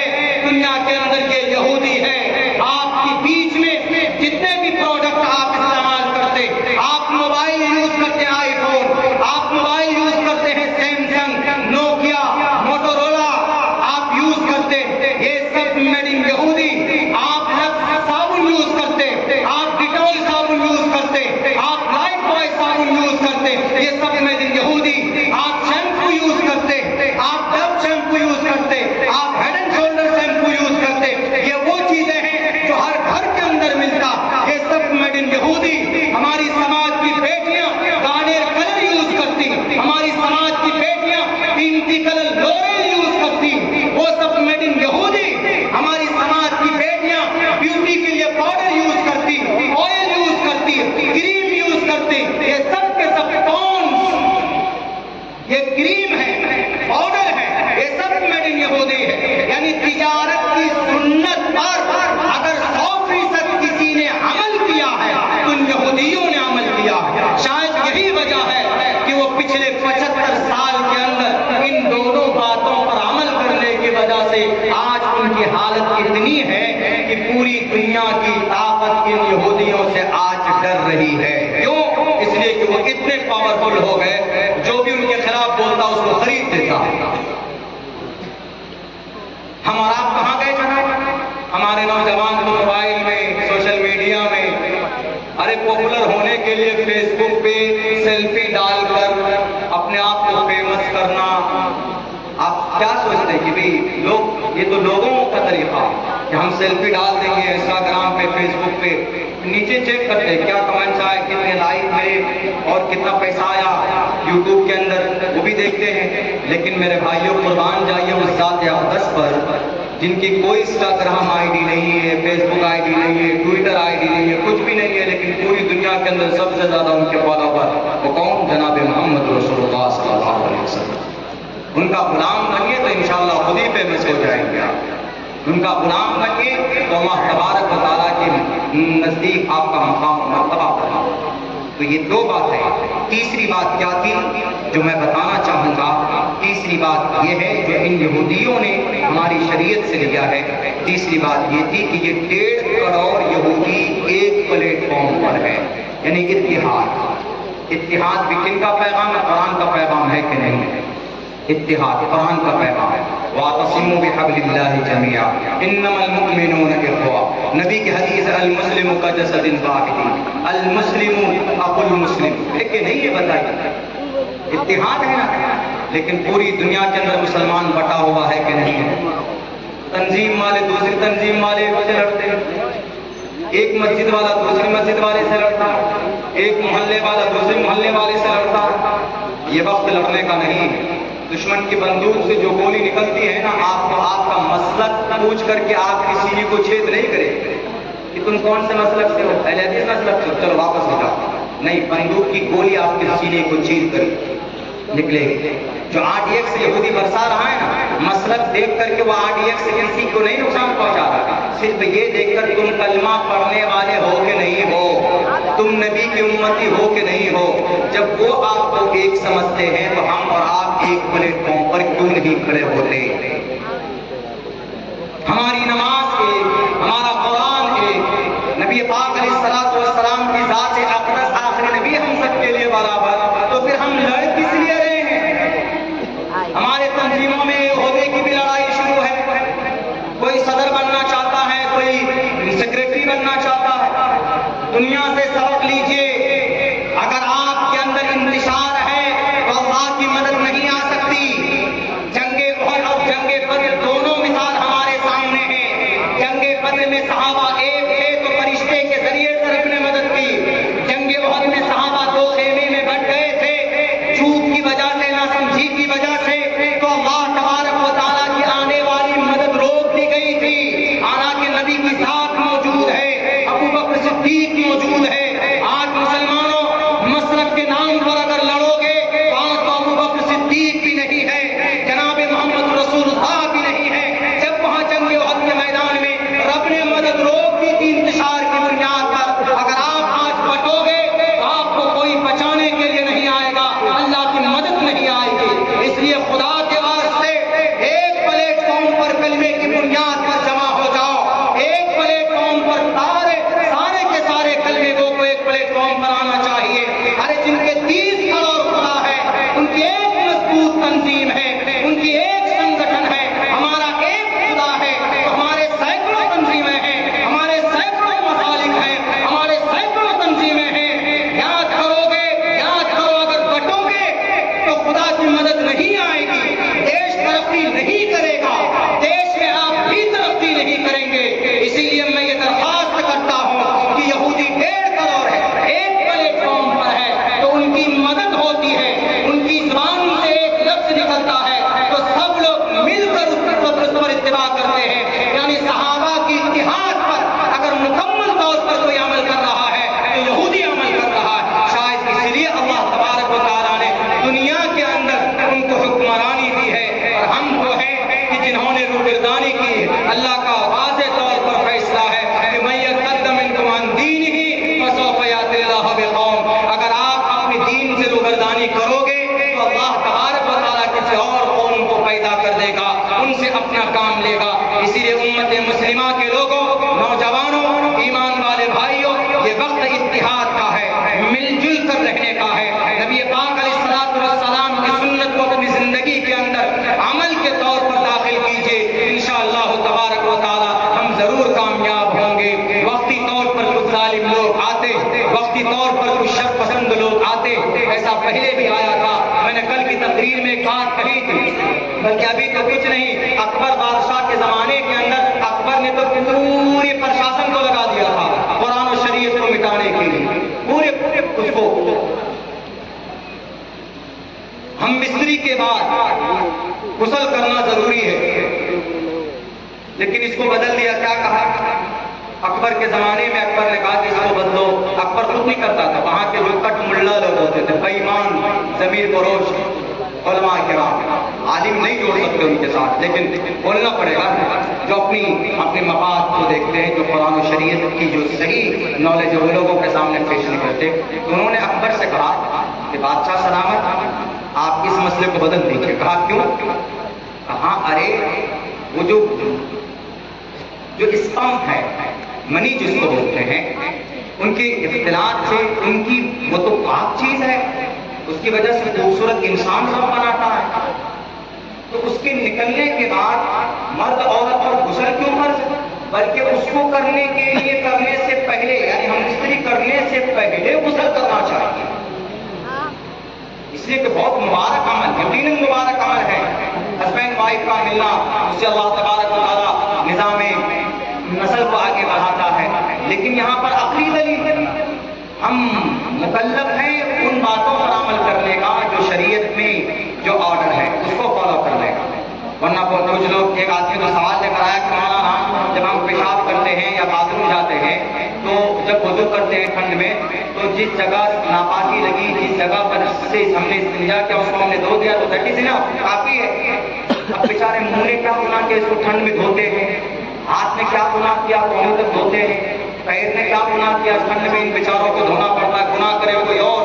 دنیا کے اندر یہ یہودی ہے۔ آپ کے بیچ میں جتنے بھی پروڈکٹ آپ استعمال کرتے، آپ موبائل یوز کرتے آئی فون، آپ موبائل یوز کرتے ہیں سیمسنگ، نوکیا، موٹورولا آپ یوز کرتے، یہ سب میڈ ان یہودی۔ آپ لکس صابن یوز کرتے، آپ ڈیٹول صابن یوز کرتے، آپ لائف بوائے صابن یوز کرتے، یہ سب میڈ ان یہودی۔ آپ شیمپو یوز کرتے، آپ ڈو شیمپو یوز کرتے، آپ head and shoulder shampoo use کرتے، یہ وہ چیزیں ہیں جو ہر گھر کے اندر ملتا، یہ سب میڈ ان یہودی۔ ہماری سماج کی بیٹیاں گارنیر کلر یوز کرتی، ہماری سماج کی بیٹیاں قیمتی کلر لورل یوز کرتی، وہ سب میڈ ان یہودی۔ ہماری سماج کی بیٹیاں بیوٹی کے لیے پاؤڈر یوز کرتی، آئل یوز کرتی، کریم یوز کرتی، یہ سب کے سب پونڈس، یہ کریم ہے، پاؤڈر ہے، یہ سب میڈ ان یہودی ہے۔ یعنی تجارت کی سنت پر اگر 100% کسی نے عمل کیا ہے تو ان یہودیوں نے عمل کیا ہے۔ شاید یہی وجہ ہے کہ وہ پچھلے 75 سال کے اندر ان دونوں باتوں پر عمل کرنے کی وجہ سے آج ان کی حالت اتنی ہے کہ پوری دنیا کی طاقت ان یہودیوں سے آج ڈر رہی ہے۔ کیوں؟ اس لیے کہ وہ اتنے پاورفل ہو گئے، جو بھی ان کے خلاف بولتا اس کو خرید دیتا۔ ہم اور آپ کہاں گئے جناب؟ ہمارے نوجوان کو موبائل میں، سوشل میڈیا میں، ارے پاپولر ہونے کے لیے فیس بک پہ سیلفی ڈال کر اپنے آپ کو فیمس کرنا۔ آپ کیا سوچتے ہیں کہ بھئی لوگ، یہ تو لوگوں کا طریقہ کہ ہم سیلفی ڈال دیں گے انسٹاگرام پہ، فیس بک پہ، نیچے چیک کرتے ہیں کیا کمنٹس آئے، کتنے لائک ملے اور کتنا پیسہ آیا یوٹیوب کے اندر، وہ بھی دیکھتے ہیں۔ لیکن میرے بھائیوں قربان جائیے اس ذات اقدس پر جن کی کوئی انسٹاگرام آئی ڈی نہیں ہے، فیس بک آئی ڈی نہیں ہے، ٹویٹر آئی ڈی نہیں ہے، کچھ بھی نہیں ہے، لیکن پوری دنیا کے اندر سب سے زیادہ ان کے فالوور وہ کون؟ جناب محمد رسول اللہ صلی اللہ علیہ وسلم۔ ان کا غلام بنیے تو انشاءاللہ خود ہی فیمس ہو جائیں گے آپ۔ ان کا غلام بنیے تو اللہ تبارک و تعالیٰ کے نزدیک آپ کا مقام مرتبہ بنے۔ تو یہ دو باتیں۔ تیسری بات کیا تھی جو میں بتانا چاہوں گا؟ تیسری بات یہ ہے جو ان یہودیوں نے ہماری شریعت سے لیا ہے، تیسری بات یہ تھی کہ یہ 1.5 کروڑ یہودی ایک پلیٹ فارم پر ہے، یعنی اتحاد۔ اتحاد بھی کن کا پیغام ہے؟ قرآن کا پیغام ہے کہ نہیں؟ اتحاد قرآن کا پیغام ہے۔ وَاعْتَصِمُوا بِحَبْلِ اللَّهِ جَمِيعًا إِنَّمَا الْمُؤْمِنُونَ إِخْوَةٌ۔ نبی کی حدیث المسلم كجسد واحد، المسلم اخو المسلم، لیکن نہیں یہ بتائیے اتحاد ہے نا، لیکن پوری دنیا کے اندر مسلمان بٹا ہوا ہے کہ نہیں ہے؟ تنظیم والے دوسری تنظیم والے سے لڑتے ہیں، ایک مسجد والا دوسری مسجد والے سے لڑتا، ایک محلے والا دوسرے محلے والے سے لڑتا۔ یہ وقت لڑنے کا نہیں ہے۔ دشمن کی بندوق سے جو گولی نکلتی ہے نا، آپ کو آپ کا مسلک پوچھ کر کے آپ کی سینے کو چھید نہیں کرے کہ تم کون سے مسلک سے ہو، اہل حدیث مسلک سے، چلو واپس ہو جاؤ۔ نہیں، بندوق کی گولی آپ کے سینے کو چیر کر نکلے گی. جو RDX یہودی برسا رہا ہے نا، مسلک دیکھ کر کے وہ RDX کسی کو نہیں نقصان پہنچا رہا، صرف یہ دیکھ کر تم کلمہ پڑھنے والے ہو کہ نہیں ہو، تم نبی کی امتی ہو کہ نہیں ہو. جب وہ آپ کو ایک سمجھتے ہیں تو ہم اور آپ ایک پلیٹ فارم پر کیوں نہیں کھڑے ہوتے؟ ہماری نماز ایک، ہمارا قرآن ایک، نبی پاک علیہ الصلوۃ والسلام کی ذات اقدس آخری نبی ہم سب کے لیے برابر، تو پھر ہم لڑ کس لیے رہے ہیں؟ ہمارے تنظیموں میں عہدے کی بھی لڑائی شروع ہے، کوئی صدر بننا چاہتا ہے، کوئی سیکرٹری بننا چاہتا ہے. دنیا سے سبق لیجئے، اگر آپ کے اندر انتشار ہے تو اللہ کی مدد نہیں آ سکتی. جنگ احد اور جنگ بدر دونوں مثال ہمارے سامنے ہیں. جنگ بدر میں صحابہ ایک تھے تو فرشتے کے ذریعے سے رب نے مدد کی. جنگ احد میں صحابہ دو خیمے میں بٹ گئے تھے، جھوٹ کی وجہ سے، ناسمجھی کی وجہ سے، تو اللہ تبارک و تعالیٰ کی آنے والی مدد روک دی گئی تھی. حالانکہ نبی کی ذات موجود ہے، ابو بکر صدیق موجود ہے. آج مسلمانوں مسلک کے نام پر اگر لڑو گے تو آج تو ابو بکر صدیق بھی نہیں ہے، جناب محمد رسول اللہ بھی نہیں ہے. جب وہاں جنگ احد کے میدان میں رب نے مدد روک دی تھی انتشار کی بنیاد پر، اگر آپ آج بٹو گے تو آپ کو کوئی بچانے کے لیے نہیں آئے گا، اللہ کی مدد نہیں آئے گی. اس لیے خدا کے واسطے ایک پلیٹ فارم پر کلمے کی بنیاد پر جمع ہو جاؤ. ایک پلیٹ فارم پر سارے کے سارے کلمے کو ایک پلیٹ فارم پر آنا چاہیے. ارے جن کے 30 کروڑ خدا ہے، ان کی ایک مضبوط تنظیم ہے، ان کی ایک سنگٹھن ہے. ہمارا ایک خدا ہے تو ہمارے سینکڑوں تنظیمیں ہیں، ہمارے سینکڑوں مسالک ہیں، ہمارے سینکڑوں تنظیمیں ہیں. یاد کرو گے، یاد کرو، اگر بٹو گے تو خدا کی مدد نہیں آئے گی، دیش ترقی نہیں کرے گا، دیش میں آپ بھی ترقی نہیں کریں گے. اسی لیے میں یہ درخواست کرتا ہوں کہ یہودی 1.5 کروڑ ہے، ایک پلیٹ فارم پر ہے تو ان کی مدد ہوتی ہے، ان کی زبان سے ایک لفظ نکلتا ہے تو سب لوگ مل کر اس پر اتباع کرتے ہیں. یعنی صحابہ کی اتحاد پر اگر مکمل طور پر کوئی عمل کر رہا ہے تو یہودی عمل کر رہا ہے. شاید اس لیے اللہ تبارک و تعالیٰ نے دنیا کے اندر ان کو حکمرانی دی ہے، اور ہم وہ ہیں کہ جنہوں نے روگردانی کی. اللہ کا واضح طور پر فیصلہ ہے کہ من یرتد منکم عن دینہ فسوف یأتی اللہ بقوم. اگر آپ اپنے دین سے روگردانی کرو گے تو اللہ تبارک و تعالیٰ کسی اور قوم کو پیدا کر دے گا، ان سے اپنا کام لے گا. اسی لیے امت مسلمہ کے لوگوں، نوجوانوں، ایمان والے بھائیوں، یہ وقت اتحاد کا ہے، مل جل کر رہنے کا ہے. نبی پاک علیہ الصلوۃ والسلام کی سنت کو اپنی زندگی کے اندر عمل کے طور پر داخل کیجئے. انشاءاللہ تبارک و تعالی ہم ضرور کامیاب ہوں گے. وقتی طور پر کچھ ظالم لوگ آتے، وقتی طور پر کچھ شر پسند لوگ آتے، ایسا پہلے بھی آیا تھا. میں نے کل کی تقریر میں ایک بات کہی تھی، بلکہ ابھی تو کچھ نہیں، اکبر بادشاہ کے زمانے کے اندر اکبر نے تو پورے پرشاسن کو لگا دیا تھا قرآن و شریعت کو مٹانے کے لیے، پورے اس کو. ہم مستری کے بعد غسل کرنا ضروری ہے، لیکن اس کو بدل دیا. کیا کہا اکبر کے زمانے میں؟ اکبر نے کہا کہ اس کو بدلو. اکبر خود نہیں کرتا تھا، وہاں کے جو کٹ ملا لوگ ہوتے تھے، بے ایمان، ضمیر فروش علماء کرام، عالم نہیں جوڑ سکتے ان کے ساتھ، لیکن بولنا پڑے گا. جو اپنے مفاد کو دیکھتے ہیں، جو قرآن و شریعت کی جو صحیح نالج ہے وہ لوگوں کے سامنے پیش نہیں کرتے. تو انہوں نے اکبر سے کہا کہ بادشاہ سلامت، آپ اس مسئلے کو بدل دیجیے. کہا کیوں؟ کہا ارے وہ جو اسپمپ ہے، منی جس کو بولتے ہیں، ان کے اختلاط سے، ان کی وہ تو پاک چیز ہے، اس کی وجہ سے خوبصورت انسان سب بناتا ہے. تو اس کے نکلنے کے بعد مرد عورت پر غسل کیوں فرض؟ بلکہ اس کو کرنے کے لیے کرنے سے پہلے، یعنی ہم استری کرنے سے پہلے غسل کرنا چاہیے. اس لیے کہ بہت مبارک عمل، یقیناً مبارک عمل ہے ہسبینڈ وائف کا ملنا. اس سے اللہ تبارک و تعالیٰ نظام نسل کو آگے بڑھاتا ہے. لیکن یہاں پر عقلی دلیل، ہم مکلف ہیں ان باتوں پر عمل کرنے کا جو شریعت میں جو آرڈر ہے اس کو فالو کرنے کا. ورنہ کچھ لوگ، ایک آدمی کو سوال لے کر آیا کہ مولانا جب ہم پیشاب کرتے ہیں یا باتھ روم جاتے ہیں تو جب وضو کرتے ہیں ٹھنڈ میں تو جس جگہ ناپاکی لگی، جس جگہ پر سے ہم نے استنجا کیا اس کو ہم نے دھو دیا تو دھٹی سے نا کافی ہے۔ اب بیچارے منہ نے کیا گناہ کیا، اس کو ٹھنڈ میں دھوتے ہیں، ہاتھ نے کیا گناہ کیا پاؤں تک دھوتے ہیں، پیر نے کیا گناہ کیا ٹھنڈ میں ان بیچاروں کو دھونا پڑتا ہے، گناہ کرے کوئی اور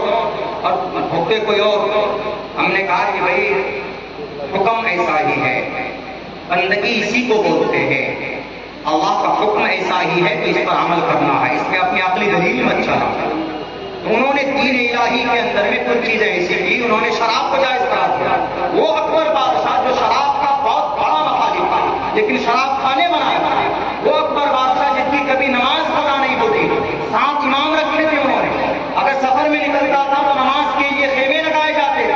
بھوکتے کوئی اور۔ ہم نے کہا کہ بھائی حکم ایسا ہی ہے، بندگی اسی کو بولتے ہیں، اللہ کا حکم ایسا ہی ہے تو اس پر عمل کرنا ہے، اس میں اپنی عقلی دلیل مت چلا۔ تو انہوں نے دین الہی کے اندر میں کچھ چیزیں ایسی کی، انہوں نے شراب کو جائز قرار دیا۔ وہ اکبر بادشاہ جو شراب کا بہت بڑا مخالف تھا لیکن شراب کھانے منع تھا، وہ اکبر بادشاہ جس کی کبھی نماز قضا نہیں ہوتی، 7 امام رکھے تھے انہوں نے، اگر سفر میں نکلتا تھا تو نماز کے لیے خیمے لگائے جاتے،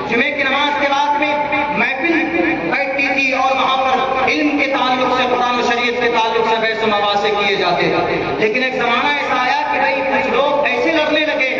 جمعے کی نماز کے بعد میں محفل بیٹھتی تھی اور وہاں پر علم کے تعلق سے، قرآن و شریعت کے تعلق سے بحث و مباحث کیے جاتے تھے۔ لیکن ایک زمانہ ایسا آیا کہ بھائی کچھ لوگ ایسے لڑنے لگے،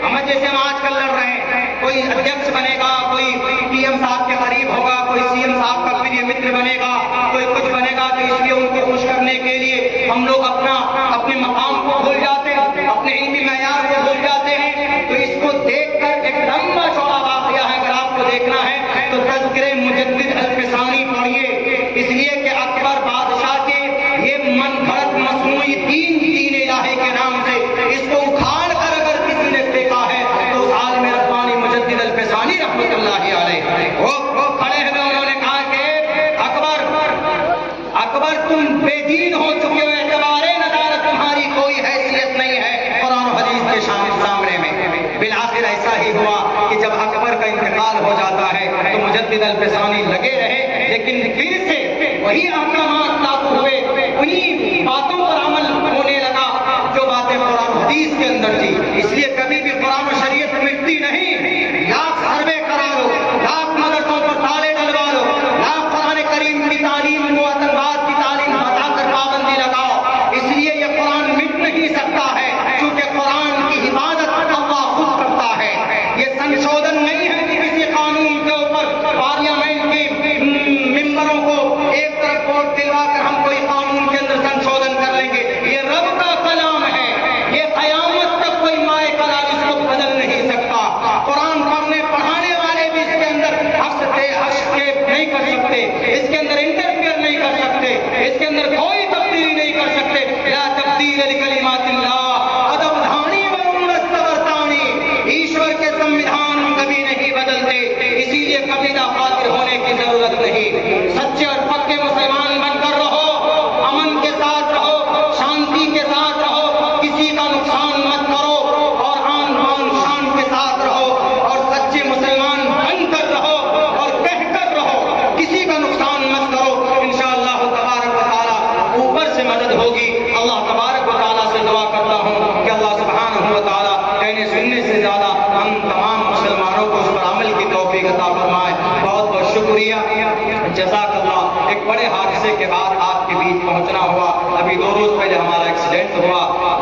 ہم جیسے ہم آج کل لڑ رہے ہیں، کوئی ادھیکش بنے گا، کوئی پی ایم صاحب کے قریب ہوگا، کوئی سی ایم صاحب کا پریہ متر بنے گا، کوئی کچھ بنے گا، تو اس لیے ان کو خوش کرنے کے لیے ہم لوگ اپنے مقام کو بھول جاتے ہیں، اپنے علمی معیار کو بھول جاتے ہیں۔ تو اس کو دیکھ کر ایک لمبا چوڑا واقعہ ہے، اگر آپ کو دیکھنا ہے تو تذکرہ مجدد الفسانی پڑھیے، اس لیے کہ اکبر بادشاہ کے یہ من گھڑت مصنوعی دین الہی کے نام سے اس کو اکھاڑ کر اگر کسی نے پھینکا ہے تو اس عالم ربانی مجدد الفسانی رحمت اللہ علیہ وہ کھڑے ہوئے، انہوں نے کہا کہ اکبر تم بے دین ہو چکے ہو، اعتبار ندارت تمہاری کوئی حیثیت نہیں ہے قرآن و حدیث کے سامنے میں۔ بالآخر ایسا ہی ہوا کہ جب اکبر کا انتقال ہو جاتا ہے تو مجدد الفسانی لگے رہے، لیکن پھر سے وہی احکامات لاگو ہوئے، انہی باتوں پر عمل ہونے لگا جو باتیں قرآن و حدیث کے اندر تھی۔ اس لیے کبھی بھی قرآن و شریعت مٹتی نہیں، لاکھ سروے کرا لو، لاکھ مدرسوں پر تالے ڈلوا لو، لاکھ قرآن کریم کی تعلیم کو آتنکواد کی تعلیم بتا کر پابندی لگاؤ، اس لیے یہ قرآن مٹ نہیں سکتا ہے، کیونکہ قرآن کی حفاظت اللہ خود کرتا ہے۔ یہ سنشودھن نہیں ہے کہ کسی قانون کے اوپر پارلیمنٹ کی ممبروں کو ایک طرف ووٹ دلوا کر ہم کوئی قانون کے اندر سنشودھن کر لیں گے، یہ رب کا کلام ہے، یہ قیامت تک کوئی مائع کلام اس کو بدل نہیں سکتا۔ قرآن پڑھنے پڑھانے والے بھی اس کے اندر ہستیپ نہیں کر سکتے، اس کے اندر انٹرفیئر نہیں کر سکتے، اس کے اندر کوئی تبدیلی نہیں کر سکتے۔ لا تبدیل لکلمات اللہ ادبدھانی ورنستورتانی، ایشور کے سموِدھان کبھی نہیں بدلتے، اسی لیے قبیلہ خاطر ہونے کی ضرورت نہیں۔ سچے اور پکے مسلمان بن کر رہو، امن کے ساتھ رہو، شانتی کے ساتھ رہو، کسی کا نقصان مت کرو، اور آن بان شان کے ساتھ رہو، اور سچے مسلمان بن کر رہو اور کہہ کر رہو، کسی کا نقصان مت کرو، انشاءاللہ تبارک و تعالی اوپر سے مدد ہوگی۔ اللہ تبارک و تعالی سے دعا کرتا ہوں کہ اللہ سبحانہ و تعالی کہنے سننے سے زیادہ ہم تمام مسلمانوں کو اس پر عمل کی توفیق عطا فرمائے۔ بہت بہت شکریہ، جزاک اللہ۔ ایک بڑے حادثے کے بعد آپ کے بیچ پہنچنا ہوا، ابھی 2 روز پہلے ہمارا ایکسیڈنٹ ہوا،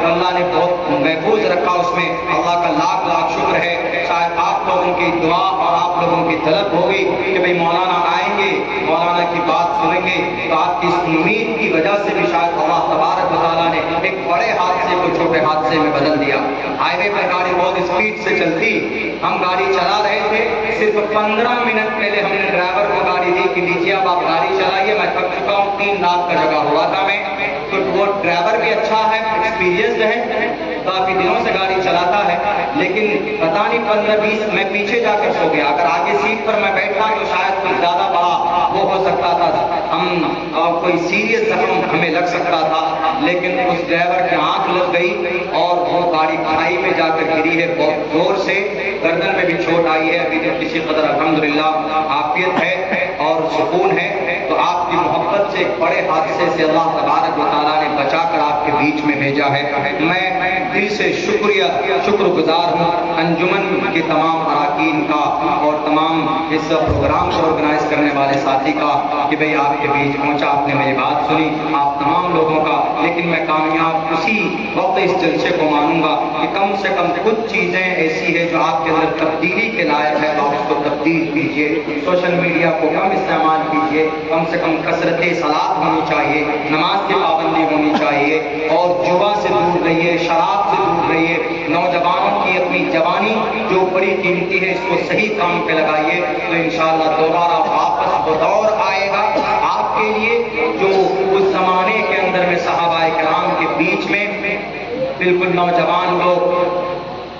اللہ نے بہت محفوظ رکھا، اس میں اللہ کا لاکھ لاکھ شکر ہے۔ شاید آپ لوگوں کی دعا اور آپ لوگوں کی طلب ہوگی کہ بھئی مولانا آئیں گے، مولانا کی بات سنیں گے، تو آپ کی اس امید کی وجہ سے بھی شاید اللہ تبارک و تعالیٰ نے ایک بڑے حادثے کو چھوٹے حادثے میں بدل دیا۔ ہائی وے پر گاڑی بہت اسپیڈ سے چلتی، ہم گاڑی چلا رہے تھے، صرف 15 منٹ پہلے ہم نے ڈرائیور کو گاڑی دی کہ لیجیے اب آپ گاڑی چلائیے، میں تھک چکا ہوں، 3 رات کا جگہ ہوا تھا میں، تو وہ ڈرائیور بھی اچھا ہے، ایکسپیرینسڈ ہے، کافی دنوں سے گاڑی چلاتا ہے، لیکن پتہ نہیں 15-20 میں پیچھے جا کر سو گیا، اگر آگے سیٹ پر میں بیٹھا تو شاید کچھ زیادہ بڑا وہ ہو سکتا تھا، کوئی سیریس زخم ہمیں لگ سکتا تھا، لیکن اس ڈرائیور کی آنکھ لگ گئی اور وہ گاڑی کھائی میں جا کر گری ہے بہت زور سے، گردن میں بھی چوٹ آئی ہے، ابھی تک کسی قدر الحمدللہ عافیت ہے اور سکون ہے۔ تو آپ کی محبت سے ایک بڑے حادثے سے اللہ تبارک و تعالیٰ نے بچا کر آپ کے بیچ میں بھیجا ہے، میں دل سے شکر گزار ہوں انجمن کے تمام اراکین کا اور تمام اس پروگرام کو آرگنائز کرنے والے ساتھی کا کہ بھئی آپ کے بیچ پہنچا، آپ نے میری بات سنی، آپ تمام لوگوں کا۔ لیکن میں کامیاب اسی وقت اس جلسے کو مانوں گا کہ کم سے کم کچھ چیزیں ایسی ہیں جو آپ کے اندر تبدیلی کے لائق ہے، آپ اس کو تبدیلی تجدید کیجیے، سوشل میڈیا کو کم استعمال کیجیے، کم سے کم کثرت صلاۃ ہونی چاہیے، نماز کی پابندی ہونی چاہیے، اور جوا سے دور رہیے، شراب سے دور رہیے۔ نوجوانوں کی اپنی جوانی جو بڑی قیمتی ہے، اس کو صحیح کام پہ لگائیے، تو انشاءاللہ دوبارہ واپس وہ دور آئے گا آپ کے لیے جو اس زمانے کے اندر میں صحابہ کرام کے بیچ میں بالکل نوجوان لوگ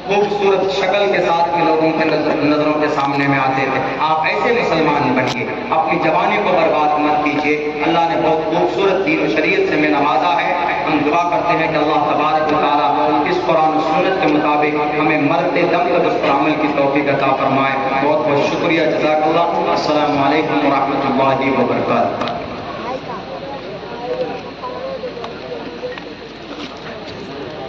خوبصورت شکل کے ساتھ میں لوگوں کے نظروں کے سامنے میں آتے تھے۔ آپ ایسے مسلمان بنیے، اپنی جوانی کو برباد مت کیجیے۔ اللہ نے بہت خوبصورت دین و شریعت سے میں نوازا ہے۔ ہم دعا کرتے ہیں کہ اللہ تبارک و تعالیٰ اس قرآن و سنت کے مطابق ہمیں مرتے دم تک اس پر عمل کی توفیق عطا فرمائے۔ بہت بہت شکریہ، جزاک اللہ۔ السلام علیکم ورحمۃ اللہ وبرکاتہ۔